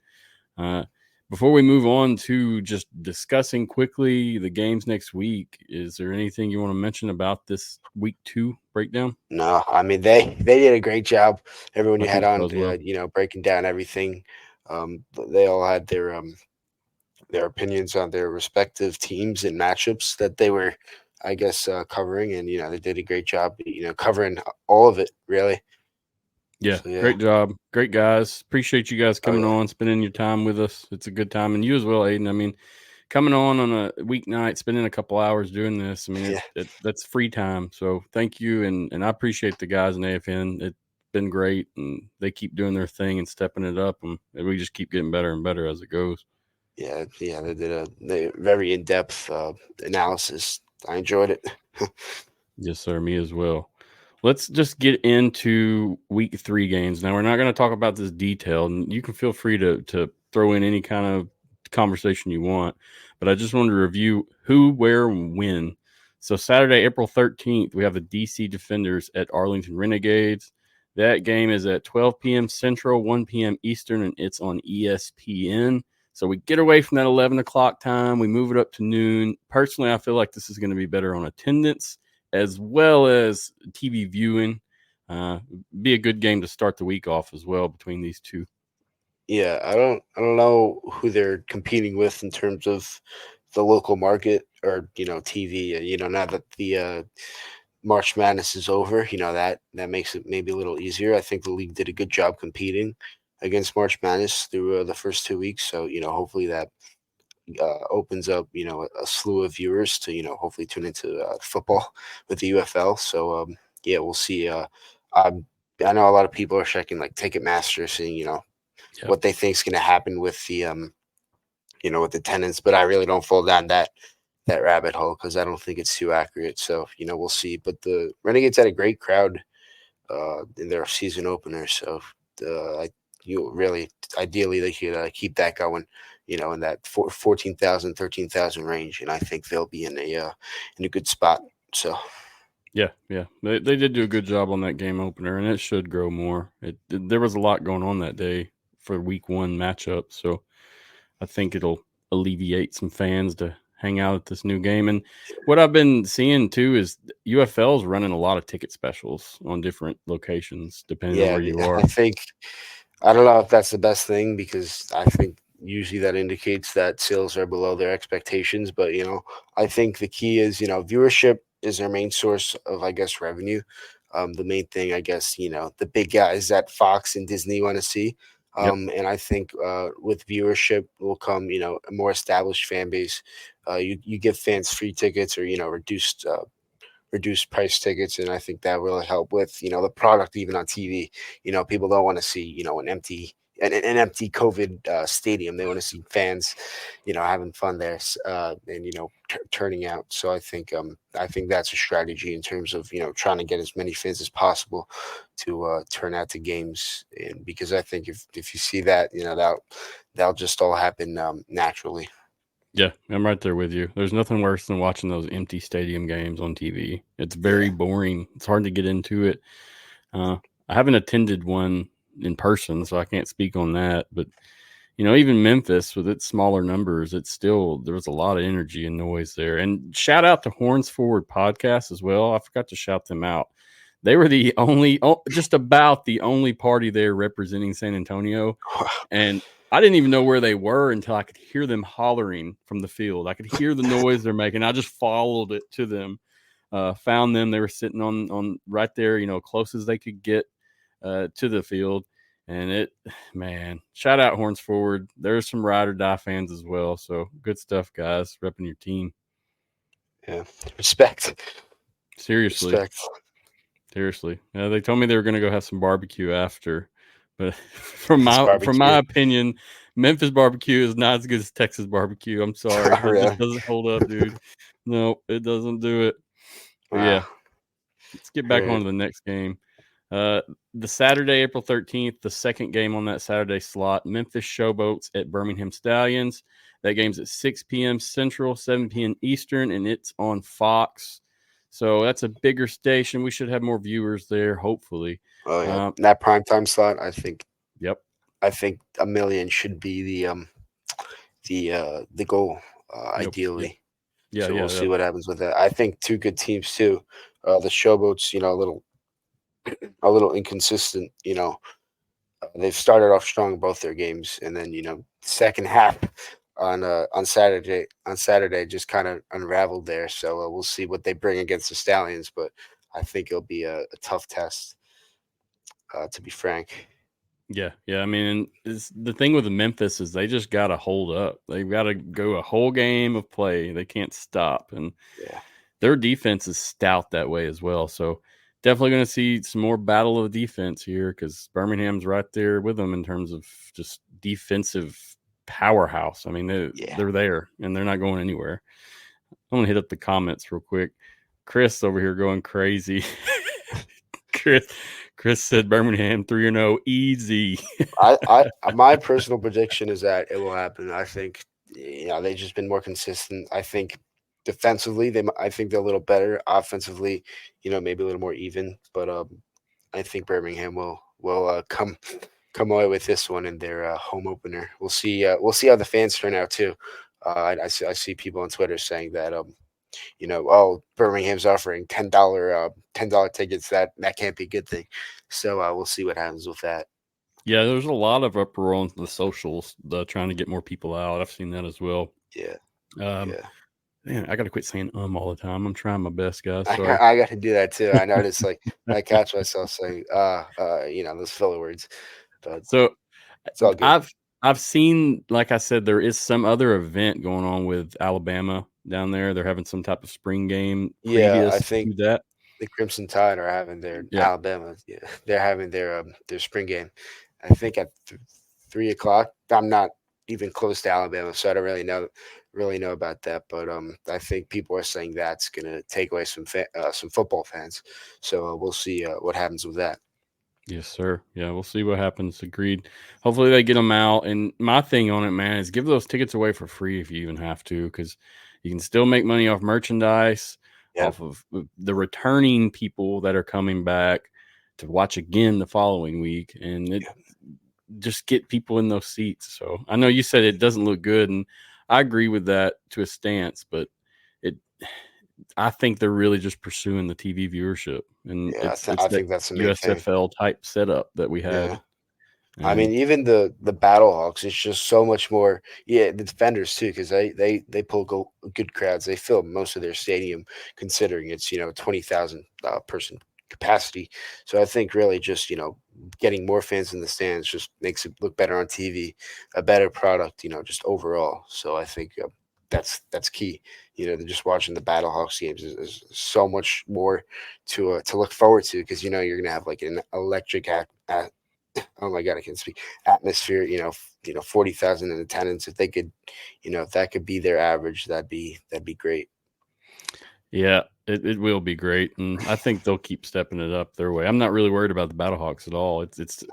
Before we move on to just discussing quickly the games next week, is there anything you want to mention about this week 2 breakdown? No, I mean, they did a great job. Everyone you I had think on, so as well. breaking down everything. They all had their opinions on their respective teams and matchups that they were, I guess, covering, and they did a great job, covering all of it, really. Yeah, So, yeah. Great job. Great guys. Appreciate you guys coming yeah. on, spending your time with us. It's a good time. And you as well, Aidan. I mean, coming on a weeknight, spending a couple hours doing this, I mean, that's free time. So thank you. And I appreciate the guys in AFN. It's been great. And they keep doing their thing and stepping it up. And we just keep getting better and better as it goes. Yeah, they did a very in-depth analysis. I enjoyed it. Yes, sir. Me as well. Let's just get into week 3 games. Now, we're not going to talk about this detail, and you can feel free to throw in any kind of conversation you want, but I just wanted to review who, where, and when. So Saturday, April 13th, we have the DC Defenders at Arlington Renegades. That game is at 12 p.m. Central, 1 p.m. Eastern, and it's on ESPN. So we get away from that 11 o'clock time. We move it up to noon. Personally, I feel like this is going to be better on attendance as well as TV viewing. Be a good game to start the week off as well between these two. Yeah, I don't know who they're competing with in terms of the local market or TV. Now that the March Madness is over, that makes it maybe a little easier. I think the league did a good job competing against March Madness through the first 2 weeks. So hopefully that opens up a slew of viewers to hopefully tune into football with the UFL. So we'll see. I know a lot of people are checking like Ticketmaster, seeing what they think is going to happen with the with attendance, but I really don't fall down that rabbit hole because I don't think it's too accurate. So we'll see. But the Renegades had a great crowd in their season opener. So really ideally they could keep that going. In that 14,000, 13,000 range, and I think they'll be in a good spot. So, yeah, they did do a good job on that game opener, and it should grow more. There was a lot going on that day for week 1 matchup, so I think it'll alleviate some fans to hang out at this new game. And what I've been seeing too is UFL is running a lot of ticket specials on different locations, depending on where you are. I don't know if that's the best thing because I think usually that indicates that sales are below their expectations. But, I think the key is, viewership is their main source of, I guess, revenue. The main thing, I guess, the big guys that Fox and Disney want to see. And I think with viewership will come, a more established fan base. You give fans free tickets or, reduced price tickets, and I think that will help with the product even on TV. People don't want to see an empty COVID stadium. They want to see fans having fun there and turning out. So I think that's a strategy in terms of trying to get as many fans as possible to turn out to games, and because I think if you see that that'll just all happen naturally. Yeah, I'm right there with you. There's nothing worse than watching those empty stadium games on TV. It's very boring. It's hard to get into it. I haven't attended one in person, so I can't speak on that. But, even Memphis with its smaller numbers, there was a lot of energy and noise there. And shout out to Horns Forward Podcast as well. I forgot to shout them out. They were just about the only party there representing San Antonio. And I didn't even know where they were until I could hear them hollering from the field. I could hear the noise they're making. I just followed it to them, found them. They were sitting on right there, close as they could get to the field. And shout out Horns Forward. There's some ride or die fans as well. So good stuff, guys, repping your team. Yeah, respect. Seriously. Yeah, they told me they were going to go have some barbecue after. But from my opinion, Memphis barbecue is not as good as Texas barbecue. I'm sorry. It just doesn't hold up, dude. No, it doesn't do it. But yeah, let's get back on to the next game. The Saturday, April 13th, the second game on that Saturday slot, Memphis Showboats at Birmingham Stallions. That game's at 6 p.m. Central, 7 p.m. Eastern, and it's on Fox. So that's a bigger station. We should have more viewers there, hopefully. Oh yeah, that primetime slot, I think. Yep. I think 1 million should be the goal, ideally. Yeah, so we'll see what happens with that. I think two good teams too. The Showboats, a little inconsistent. They've started off strong in both their games, and then second half on Saturday just kind of unraveled there. So we'll see what they bring against the Stallions, but I think it'll be a tough test, to be frank. Yeah. I mean, the thing with the Memphis is they just got to hold up. They've got to go a whole game of play. They can't stop, and their defense is stout that way as well. So definitely going to see some more battle of defense here because Birmingham's right there with them in terms of just defensive powerhouse. I mean, they're there and they're not going anywhere. I'm going to hit up the comments real quick. Chris over here going crazy. Chris said Birmingham 3-0 easy. My personal prediction is that it will happen. I think they've just been more consistent. I think defensively I think they're a little better. Offensively, maybe a little more even. But I think Birmingham will come away with this one in their home opener. We'll see how the fans turn out too. I see people on Twitter saying that Birmingham's offering $10 tickets. That can't be a good thing. So we'll see what happens with that. Yeah, there's a lot of uproar on the socials trying to get more people out. I've seen that as well. Yeah. Man, I got to quit saying all the time. I'm trying my best, guys. I got to do that too. I noticed I catch myself saying those filler words. But so it's all good. I've seen, like I said, there is some other event going on with Alabama down there. They're having some type of spring game. Yeah, I think that the Crimson Tide are having their Alabama. Yeah, they're having their spring game. I think at 3 o'clock. I'm not even close to Alabama, so I don't really know about that. But I think people are saying that's going to take away some football fans. So we'll see what happens with that. Yes, sir. Yeah, we'll see what happens. Agreed. Hopefully they get them out. And my thing on it, man, is give those tickets away for free if you even have to, because you can still make money off merchandise, off of the returning people that are coming back to watch again the following week, and just get people in those seats. So I know you said it doesn't look good, and I agree with that to a stance, but I think they're really just pursuing the TV viewership, and I think that's the main USFL type setup that we had. Yeah. I mean, even the Battlehawks, it's just so much more. Yeah, the Defenders too, because they pull good crowds. They fill most of their stadium, considering it's 20,000 person capacity. So I think really just getting more fans in the stands just makes it look better on TV, a better product, just overall. So I think that's key. Just watching the Battlehawks games is so much more to look forward to, because you're gonna have like an electric oh my God, I can't speak. Atmosphere, 40,000 in attendance. If they could, if that could be their average, that'd be great. Yeah, it will be great, and I think they'll keep stepping it up their way. I'm not really worried about the Battlehawks at all. It's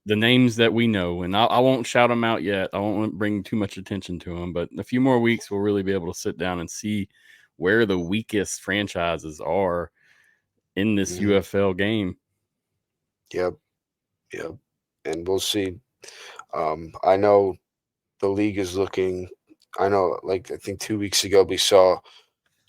the names that we know, and I won't shout them out yet. I won't bring too much attention to them, but in a few more weeks, we'll really be able to sit down and see where the weakest franchises are in this UFL game. Yep. And we'll see. I know the league is looking. I know, I think 2 weeks ago we saw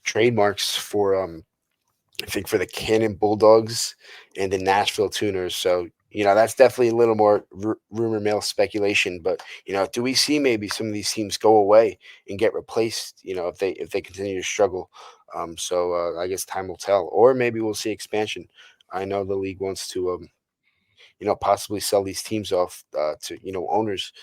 trademarks for I think for the Cannon Bulldogs and the Nashville Tuners. So that's definitely a little more rumor mill speculation. But do we see maybe some of these teams go away and get replaced? If they continue to struggle. So I guess time will tell, or maybe we'll see expansion. I know the league wants to possibly sell these teams off to owners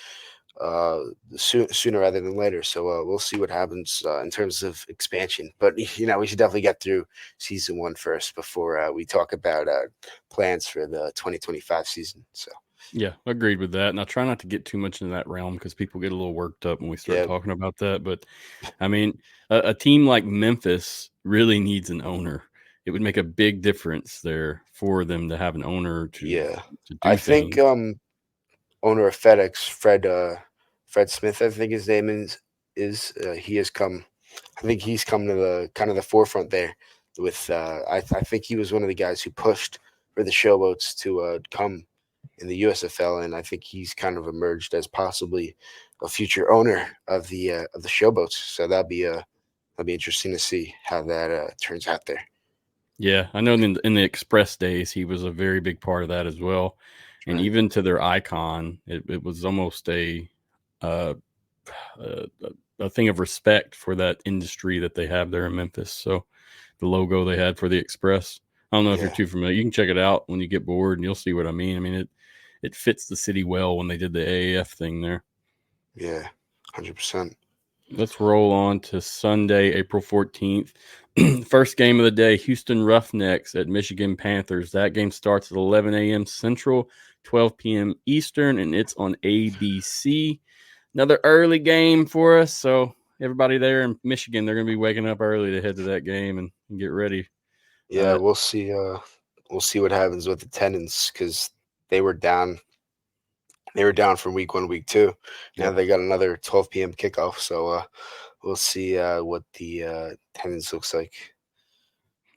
sooner rather than later. So we'll see what happens in terms of expansion. But we should definitely get through season 1 first before we talk about plans for the 2025 season. So yeah, agreed with that. And I try not to get too much into that realm because people get a little worked up when we start talking about that. But I mean, a team like Memphis really needs an owner. It would make a big difference there for them to have an owner to do I things. think owner of FedEx, Fred Smith, I think his name is he has come. I think he's come to the kind of the forefront there. With I think he was one of the guys who pushed for the Showboats to come in the USFL, and I think he's kind of emerged as possibly a future owner of the Showboats. So that'll be interesting to see how that turns out there. Yeah, I know in the Express days, he was a very big part of that as well. And even to their icon, it was almost a thing of respect for that industry that they have there in Memphis. So the logo they had for the Express, I don't know if you're too familiar. You can check it out when you get bored and you'll see what I mean. I mean, it fits the city well when they did the AAF thing there. Yeah, 100%. Let's roll on to Sunday, April 14th. First game of the day, Houston Roughnecks at Michigan Panthers. That game starts at 11 a.m. Central, 12 p.m. Eastern, and it's on ABC. Another early game for us. So everybody there in Michigan, they're going to be waking up early to head to that game and get ready. Yeah, we'll see. We'll see what happens with attendance because they were down. They were down from week 1, week 2. Now they got another 12 p.m. kickoff. So we'll see what the attendance looks like.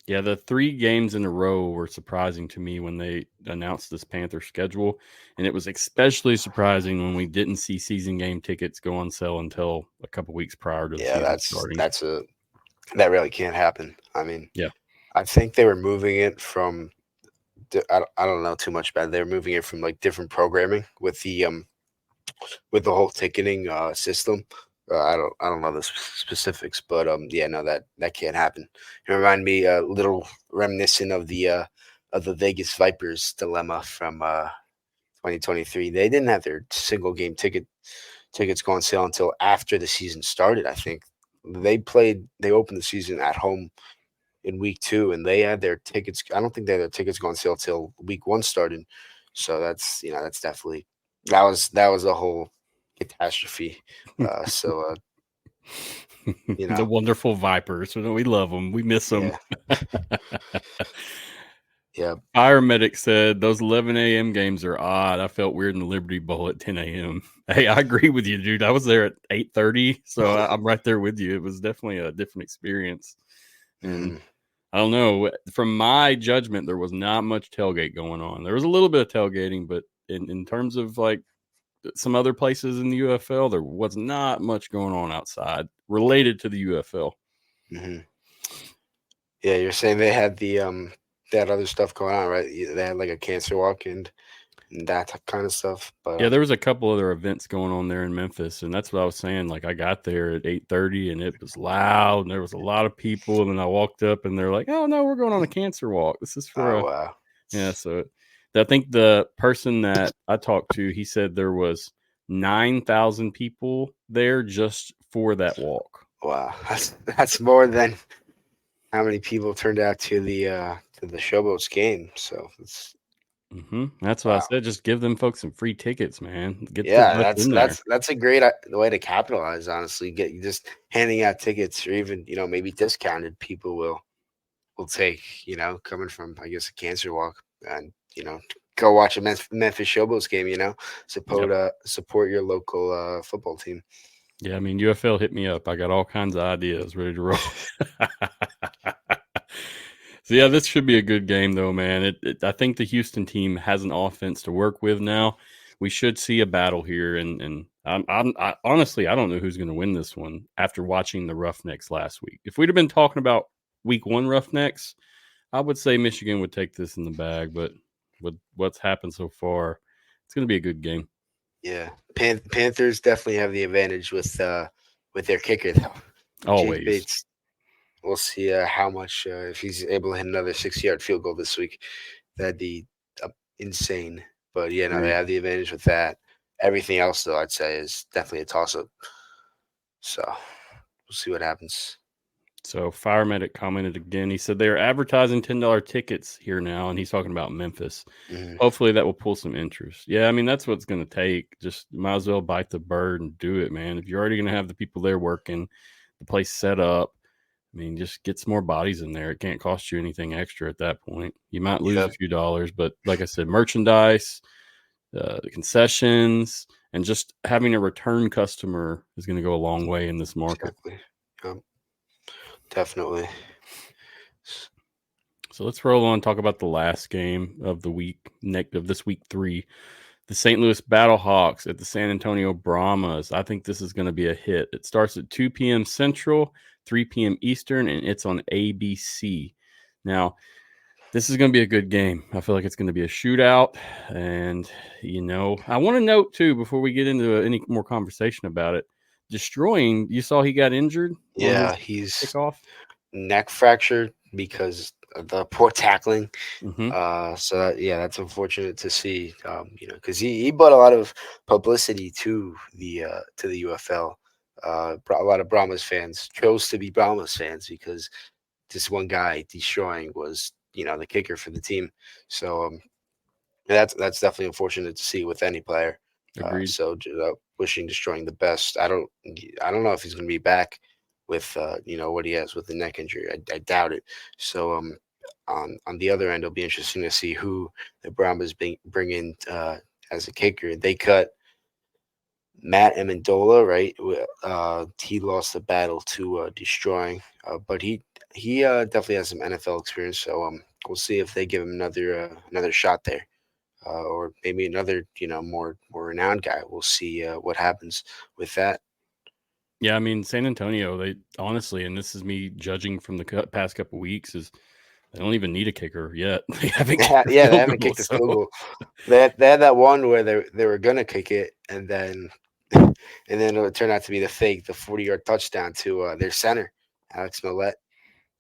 Yeah, the 3 games in a row were surprising to me when they announced this Panther schedule. And it was especially surprising when we didn't see season game tickets go on sale until a couple weeks prior to the season starting. That really can't happen. I mean, I think they were moving it from I don't know too much about it. They're moving it from like different programming with the whole ticketing system. I don't know the specifics, but no, that can't happen. It reminded me a little reminiscent of the Vegas Vipers dilemma from 2023. They didn't have their single game tickets go on sale until after the season started. I think they opened the season at home in week 2, and they had their tickets. I don't think they had their tickets go on sale till week 1 started. So that's definitely that was a whole catastrophe. The wonderful Vipers. We love them. We miss them. Yeah. Fire Medic said those 11 a.m. games are odd. I felt weird in the Liberty Bowl at 10 a.m. Hey, I agree with you, dude. I was there at 8:30, so I'm right there with you. It was definitely a different experience. And I don't know. From my judgment, there was not much tailgate going on. There was a little bit of tailgating, but in terms of like some other places in the UFL, there was not much going on outside related to the UFL. Mm-hmm. Yeah, you're saying they had they had other stuff going on, right? They had like a cancer walk and that kind of stuff. But yeah, there was a couple other events going on there in Memphis, and that's what I was saying. Like I got there at 8:30, and it was loud, and there was a lot of people. And then I walked up, and they're like, "Oh no, we're going on a cancer walk. This is for wow." Yeah, so I think the person that I talked to, he said there was 9,000 people there just for that walk. Wow, that's more than how many people turned out to the Showboats game. So it's. That's what I said. Just give them folks some free tickets, man. That's a great way to capitalize. Honestly, just handing out tickets, or even maybe discounted. People will take coming from I guess a cancer walk and go watch a Memphis Showboats game. Support your local football team. Yeah, I mean UFL hit me up. I got all kinds of ideas ready to roll. So, yeah, this should be a good game, though, man. I think the Houston team has an offense to work with now. We should see a battle here, and I honestly, I don't know who's going to win this one after watching the Roughnecks last week. If we'd have been talking about week 1 Roughnecks, I would say Michigan would take this in the bag, but with what's happened so far, it's going to be a good game. Yeah, Panthers definitely have the advantage with their kicker though. Always. Jake Bates. We'll see how much if he's able to hit another 60-yard field goal this week. That'd be insane. But yeah, no, they have the advantage with that. Everything else, though, I'd say is definitely a toss-up. So we'll see what happens. So Fire Medic commented again. He said they're advertising $10 tickets here now, and he's talking about Memphis. Mhm. Hopefully that will pull some interest. Yeah, I mean, that's what it's going to take. Just might as well bite the bird and do it, man. If you're already going to have the people there working, the place set up, I mean, just get some more bodies in there. It can't cost you anything extra at that point. You might lose a few dollars, but like I said, merchandise, the concessions, and just having a return customer is going to go a long way in this market. Exactly. Definitely. So let's roll on and talk about the last game of the week, of this week 3. The St. Louis Battlehawks at the San Antonio Brahmas. I think this is going to be a hit. It starts at 2 p.m. Central, 3 p.m. Eastern, and it's on ABC. Now, this is going to be a good game. I feel like it's going to be a shootout. And, I want to note, too, before we get into any more conversation about it, Destroying, you saw he got injured? Yeah, he's kickoff? Neck fractured because of the poor tackling. Mm-hmm. That's unfortunate to see, because he brought a lot of publicity to the UFL. A lot of Brahmas fans chose to be Brahmas fans because this one guy Destroying was, the kicker for the team. So that's definitely unfortunate to see with any player. Agreed. Wishing Destroying the best. I don't know if he's going to be back with what he has with the neck injury. I doubt it. So on the other end, it'll be interesting to see who the Brahmas bring in as a kicker. They cut Matt Amendola, right? He lost the battle to Destroying, but he definitely has some NFL experience. So we'll see if they give him another shot there. Or maybe another, more renowned guy. We'll see what happens with that. Yeah, I mean, San Antonio, they honestly, and this is me judging from the past couple weeks, is they don't even need a kicker yet. They haven't kicked the field goal. They had that one where they were gonna kick it, and then it turned out to be the 40-yard touchdown to their center, Alex Millette,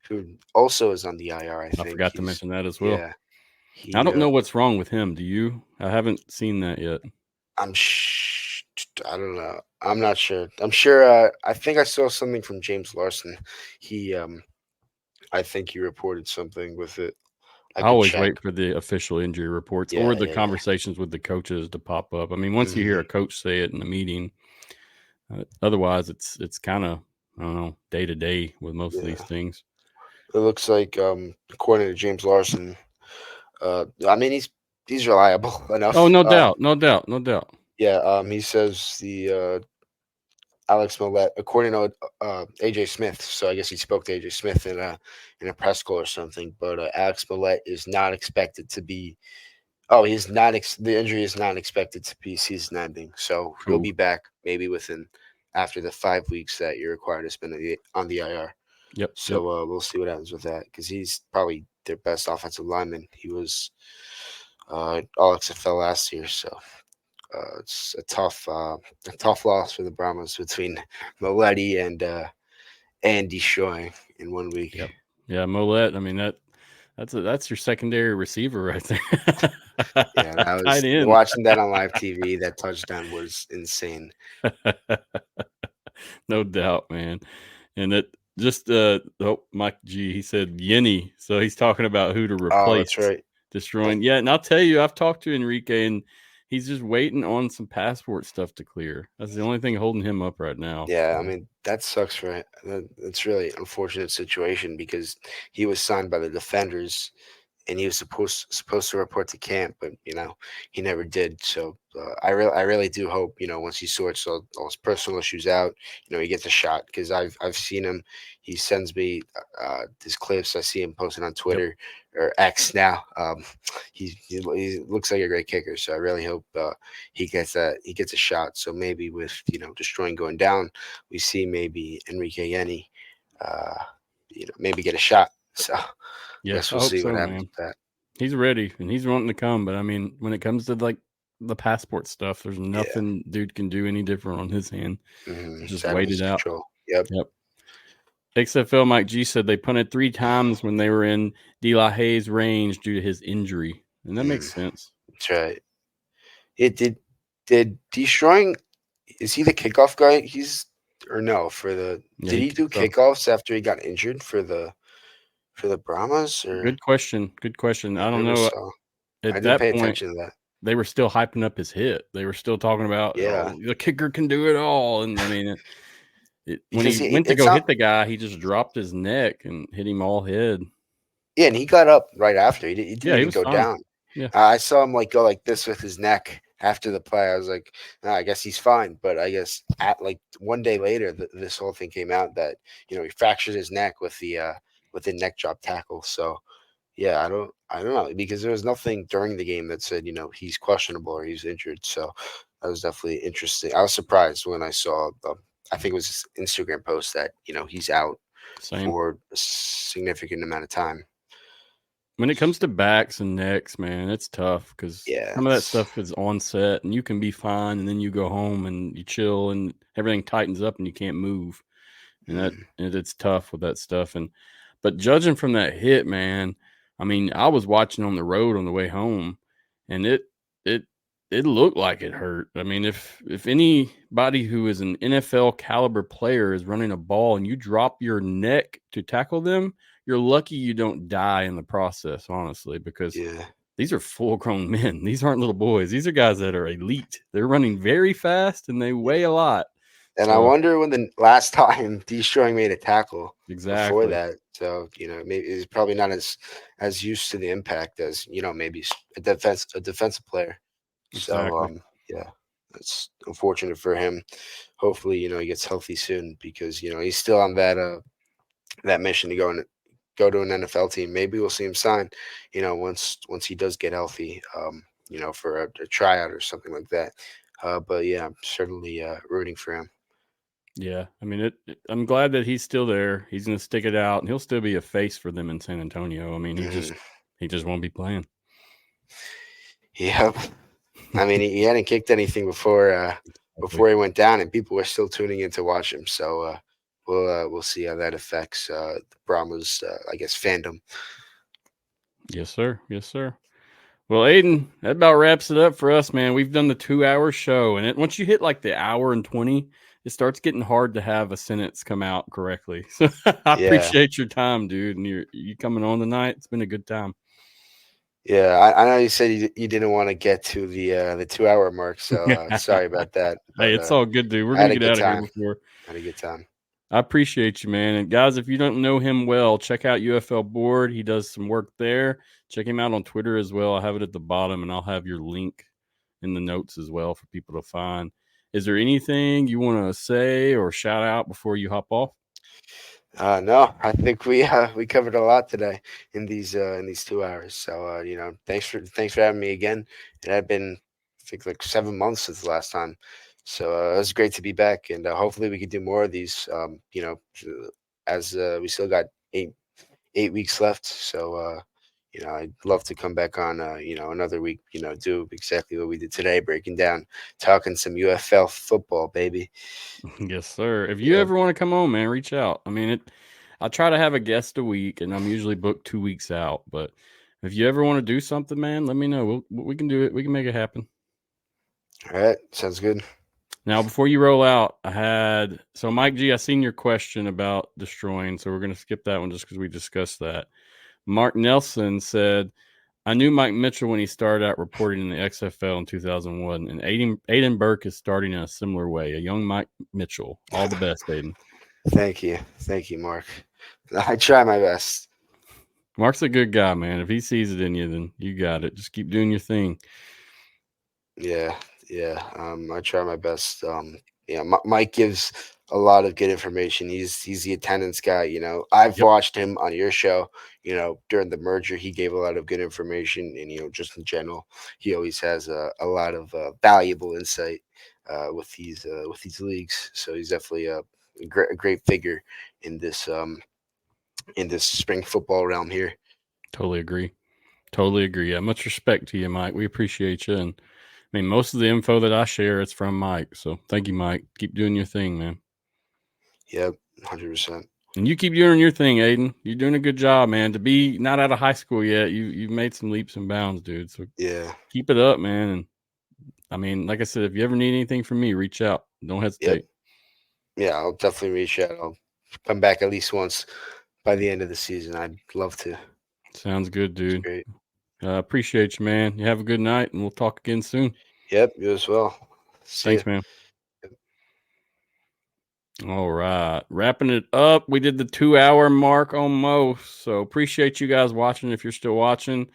who also is on the IR. I think I forgot to mention that as well. Yeah. I don't know what's wrong with him. Do you? I haven't seen that yet. I don't know. I'm not sure. I'm sure. I think I saw something from James Larson. I think he reported something with it. I always wait for the official injury reports or the conversations with the coaches to pop up. I mean, once you hear a coach say it in a meeting, otherwise it's kind of, I don't know, day to day with most of these things. It looks like, according to James Larson, I mean, he's reliable enough. Oh, no doubt. Yeah, he says the Alex Millette, according to AJ Smith. So I guess he spoke to AJ Smith in a press call or something. But Alex Millette is not expected to be. Oh, he's not. The injury is not expected to be season-ending. So he'll be back maybe after the 5 weeks that you're required to spend on the IR. Yep. So we'll see what happens with that because he's probably their best offensive lineman. He was all XFL last year, so it's a tough loss for the Brahmas between Moletti and Destroying in 1 week. Yep. Yeah, Molette. I mean that's your secondary receiver right there. Yeah, I was watching that on live TV. That touchdown was insane. No doubt, man. And it just Mike G, he said Yenny, so he's talking about who to replace. Oh, that's right. Destroying. Yeah, and I'll tell you, I've talked to Enrique, and he's just waiting on some passport stuff to clear. That's the only thing holding him up right now. Yeah, I mean, that sucks for him. It's really an unfortunate situation because he was signed by the Defenders, and he was supposed to report to camp, but he never did. So I really do hope once he sorts all his personal issues out, he gets a shot because I've seen him. He sends me his clips. I see him posting on Twitter or X now. He looks like a great kicker. So I really hope he gets a shot. So maybe with Destroying going down, we see maybe Enrique Yenny, maybe get a shot. So yes, we'll see what happens with that. He's ready and he's wanting to come. But I mean, when it comes to like the passport stuff, there's nothing dude can do any different on his hand. Just wait it out. Control. Yep. XFLMikeG said they punted 3 times when they were in De La Haye's range due to his injury. And that makes sense. That's right. It did destroying. Is he the kickoff guy? Did he do kickoffs after he got injured for the Brahmas? Or? Good question. I don't know. I didn't pay attention to that. They were still hyping up his hit. They were still talking about, the kicker can do it all. And I mean, when he went to go hit the guy, he just dropped his neck and hit him all head. Yeah, and he got up right after. He didn't even go down. Yeah, I saw him go like this with his neck after the play. I was like, I guess he's fine. But I guess at like 1 day later, this whole thing came out that he fractured his neck with the neck drop tackle. So yeah, I don't know, because there was nothing during the game that said he's questionable or he's injured. So that was definitely interesting. I was surprised when I saw I think it was his Instagram post that he's out for a significant amount of time. When it comes to backs and necks, man, it's tough because some of that stuff is on set and you can be fine, and then you go home and you chill and everything tightens up and you can't move, and it's tough with that stuff. But judging from that hit, man, I mean, I was watching on the road on the way home, and it looked like it hurt. I mean, if anybody who is an NFL caliber player is running a ball and you drop your neck to tackle them, you're lucky you don't die in the process, honestly, because these are full-grown men. These aren't little boys. These are guys that are elite. They're running very fast, and they weigh a lot. And I wonder when the last time Destroying made a tackle before that. So, maybe he's probably not as used to the impact as, maybe a defensive player. Exactly. So, that's unfortunate for him. Hopefully, he gets healthy soon, because, he's still on that mission to go to an NFL team. Maybe we'll see him sign, once he does get healthy, for a tryout or something like that. But yeah, I'm certainly rooting for him. Yeah, I mean, I'm glad that he's still there. He's going to stick it out, and he'll still be a face for them in San Antonio. I mean, he just won't be playing. Yep. I mean, he hadn't kicked anything before he went down, and people were still tuning in to watch him. So we'll see how that affects the Brahmas, I guess, fandom. Yes, sir. Well, Aidan, that about wraps it up for us, man. We've done the 2-hour show, and once you hit like the hour and 20, it starts getting hard to have a sentence come out correctly. So I appreciate your time, dude, and you coming on tonight. It's been a good time. Yeah, I know you said you didn't want to get to the 2-hour mark, so sorry about that. Hey, it's all good, dude. We're going to get out of here before. Had a good time. I appreciate you, man. And guys, if you don't know him well, check out UFL Board. He does some work there. Check him out on Twitter as well. I'll have it at the bottom, and I'll have your link in the notes as well for people to find. Is there anything you want to say or shout out before you hop off? No, I think we covered a lot today in these 2 hours. So thanks for having me again. It had been, I think, like 7 months since the last time. So it was great to be back, and hopefully we could do more of these. As we still got eight weeks left. So I'd love to come back on another week. Do exactly what we did today, breaking down, talking some UFL football, baby. Yes, sir. If you ever want to come on, man, reach out. I mean, I try to have a guest a week, and I'm usually booked 2 weeks out. But if you ever want to do something, man, let me know. We can do it. We can make it happen. All right, sounds good. Now, before you roll out, so Mike G, I seen your question about destroying, so we're going to skip that one just because we discussed that. Mark Nelson said, I knew Mike Mitchell when he started out reporting in the XFL in 2001, and Aidan Burke is starting in a similar way. A young Mike Mitchell. All the best, Aidan. Thank you, Mark. I try my best. Mark's a good guy, man. If he sees it in you, then you got it. Just keep doing your thing. Yeah. I try my best. Mike gives a lot of good information. He's the attendance guy. I've watched him on your show. During the merger, he gave a lot of good information, and just in general, he always has a lot of valuable insight with these leagues. So he's definitely a great figure in this spring football realm here. Totally agree. Totally agree. Yeah, much respect to you, Mike. We appreciate you. And I mean, most of the info that I share is from Mike. So thank you, Mike. Keep doing your thing, man. Yep, 100%. And you keep doing your thing, Aidan. You're doing a good job, man. To be not out of high school yet, you've made some leaps and bounds, dude. So Yeah. keep it up, man. And I mean, like I said, if you ever need anything from me, reach out. Don't hesitate. Yeah, I'll definitely reach out. I'll come back at least once by the end of the season. I'd love to. Sounds good, dude. Great. Appreciate you, man. You have a good night, and we'll talk again soon. Yep, you as well. Thanks, man. All right. Wrapping it up. We did the 2-hour mark almost. So appreciate you guys watching if you're still watching.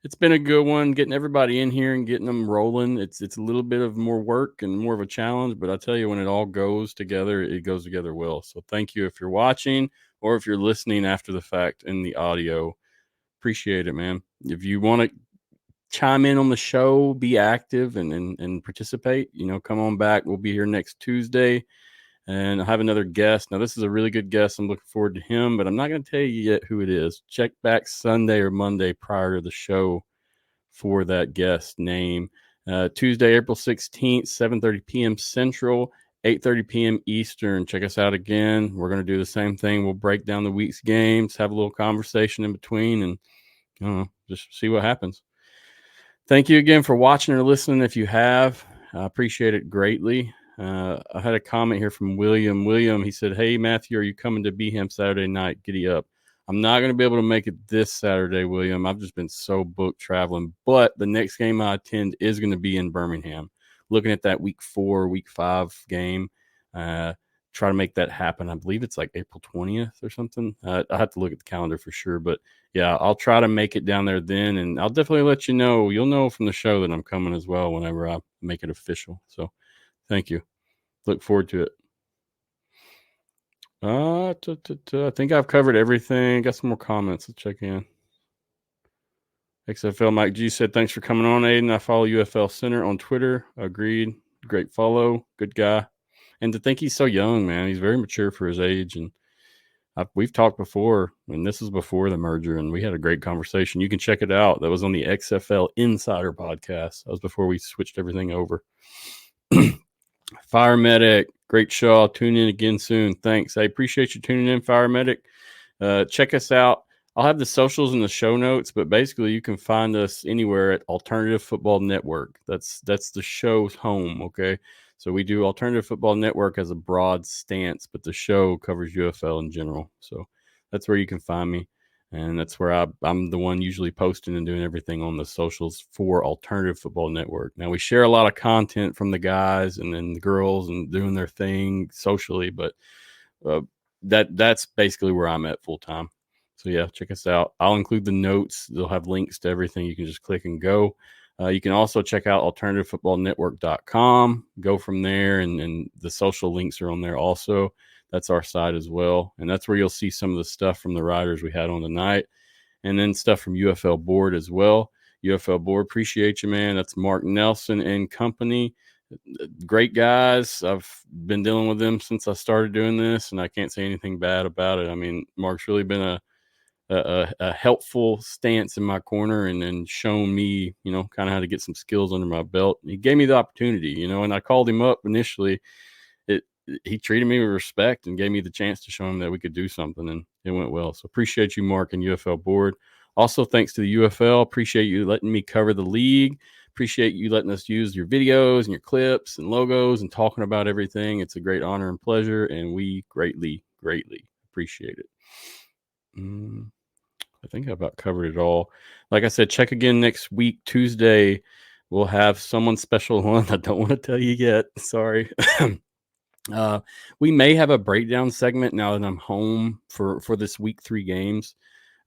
It's been a good one getting everybody in here and getting them rolling. It's a little bit of more work and more of a challenge, but I tell you, when it all goes together, it goes together well. So thank you if you're watching or if you're listening after the fact in the audio. Appreciate it, man. If you want to chime in on the show, be active and participate, come on back. We'll be here next Tuesday. And I'll have another guest. Now, this is a really good guest. I'm looking forward to him, but I'm not going to tell you yet who it is. Check back Sunday or Monday prior to the show for that guest name. Tuesday, April 16th, 7:30 p.m. Central, 8:30 p.m. Eastern. Check us out again. We're going to do the same thing. We'll break down the week's games, have a little conversation in between, and just see what happens. Thank you again for watching or listening if you have. I appreciate it greatly. I had a comment here from William. William, he said, "Hey, Matthew, are you coming to Birmingham Saturday night? Giddy up." I'm not going to be able to make it this Saturday, William. I've just been so booked traveling. But the next game I attend is going to be in Birmingham. Looking at that week 4, week 5 game. Try to make that happen. I believe it's like April 20th or something. I have to look at the calendar for sure. But, yeah, I'll try to make it down there then. And I'll definitely let you know. You'll know from the show that I'm coming as well whenever I make it official. So, thank you. Look forward to it. I think I've covered everything. Got some more comments. Let's check in. XFLMikeG said, "Thanks for coming on, Aidan. I follow UFL Center on Twitter. Agreed. Great follow. Good guy. And to think he's so young, man. He's very mature for his age. And we've talked before, and this was before the merger, and we had a great conversation. You can check it out. That was on the XFL Insider Podcast. That was before we switched everything over. Fire Medic, great show. I'll tune in again soon. Thanks. I appreciate you tuning in, Fire Medic. Check us out. I'll have the socials in the show notes, but basically you can find us anywhere at Alternative Football Network. That's the show's home, okay? So we do Alternative Football Network as a broad stance, but the show covers UFL in general. So that's where you can find me. And that's where I'm the one usually posting and doing everything on the socials for Alternative Football Network. Now, we share a lot of content from the guys and then the girls and doing their thing socially, but that's basically where I'm at full time. So, yeah, check us out. I'll include the notes. They'll have links to everything. You can just click and go. You can also check out alternativefootballnetwork.com. Go from there, and the social links are on there also. That's our side as well. And that's where you'll see some of the stuff from the riders we had on tonight. And then stuff from UFL Board as well. UFL Board, appreciate you, man. That's Mark Nelson and company. Great guys. I've been dealing with them since I started doing this, and I can't say anything bad about it. I mean, Mark's really been a helpful stance in my corner and shown me, kind of how to get some skills under my belt. He gave me the opportunity, and I called him up initially. He treated me with respect and gave me the chance to show him that we could do something, and it went well. So appreciate you, Mark, and UFL Board. Also, thanks to the UFL. Appreciate you letting me cover the league. Appreciate you letting us use your videos and your clips and logos and talking about everything. It's a great honor and pleasure, and we greatly, greatly appreciate it. I think I about covered it all. Like I said, check again next week, Tuesday. We'll have someone special on. I don't want to tell you yet. Sorry. We may have a breakdown segment now that I'm home for this week 3 games.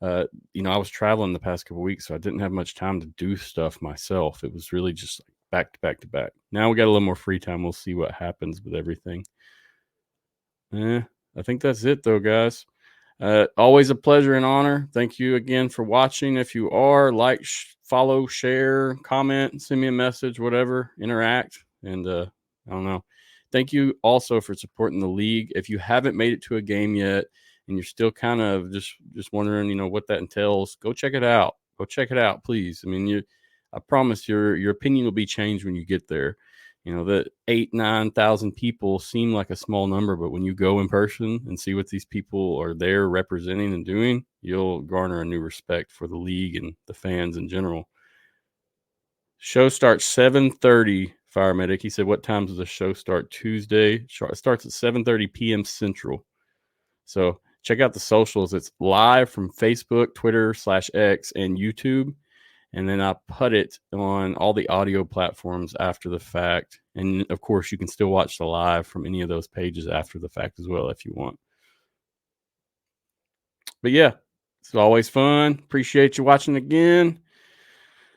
I was traveling the past couple of weeks, so I didn't have much time to do stuff myself. It was really just back to back to back. Now we got a little more free time. We'll see what happens with everything. I think that's it, though, guys. Always a pleasure and honor. Thank you again for watching. If you are, like, follow, share, comment, send me a message, whatever, interact. And I don't know. Thank you also for supporting the league. If you haven't made it to a game yet and you're still kind of just wondering, what that entails, go check it out. Go check it out, please. I mean, I promise your opinion will be changed when you get there. You know, the 8,000-9,000 people seem like a small number, but when you go in person and see what these people are there representing and doing, you'll garner a new respect for the league and the fans in general. Show starts 7:30, Fire Medic. He said, what time does the show start? Tuesday. It starts at 7:30 p.m. Central. So check out the socials. It's live from Facebook, Twitter /X, and YouTube. And then I put it on all the audio platforms after the fact. And, of course, you can still watch the live from any of those pages after the fact as well if you want. But, yeah, it's always fun. Appreciate you watching again.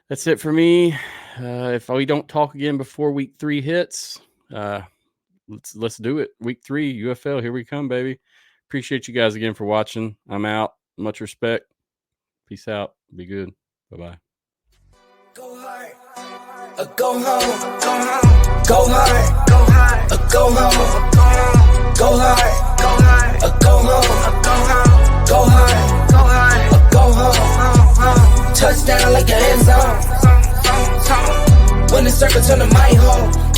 That's it for me. If we don't talk again before week 3 hits, let's do it. Week 3, UFL, here we come, baby. Appreciate you guys again for watching. I'm out. Much respect. Peace out. Be good. Bye-bye. Go hard, go home, go hard, go hard, go home, go hard, go hard, go hard, go home. Touchdown like an end zone. When the circle turn to my home.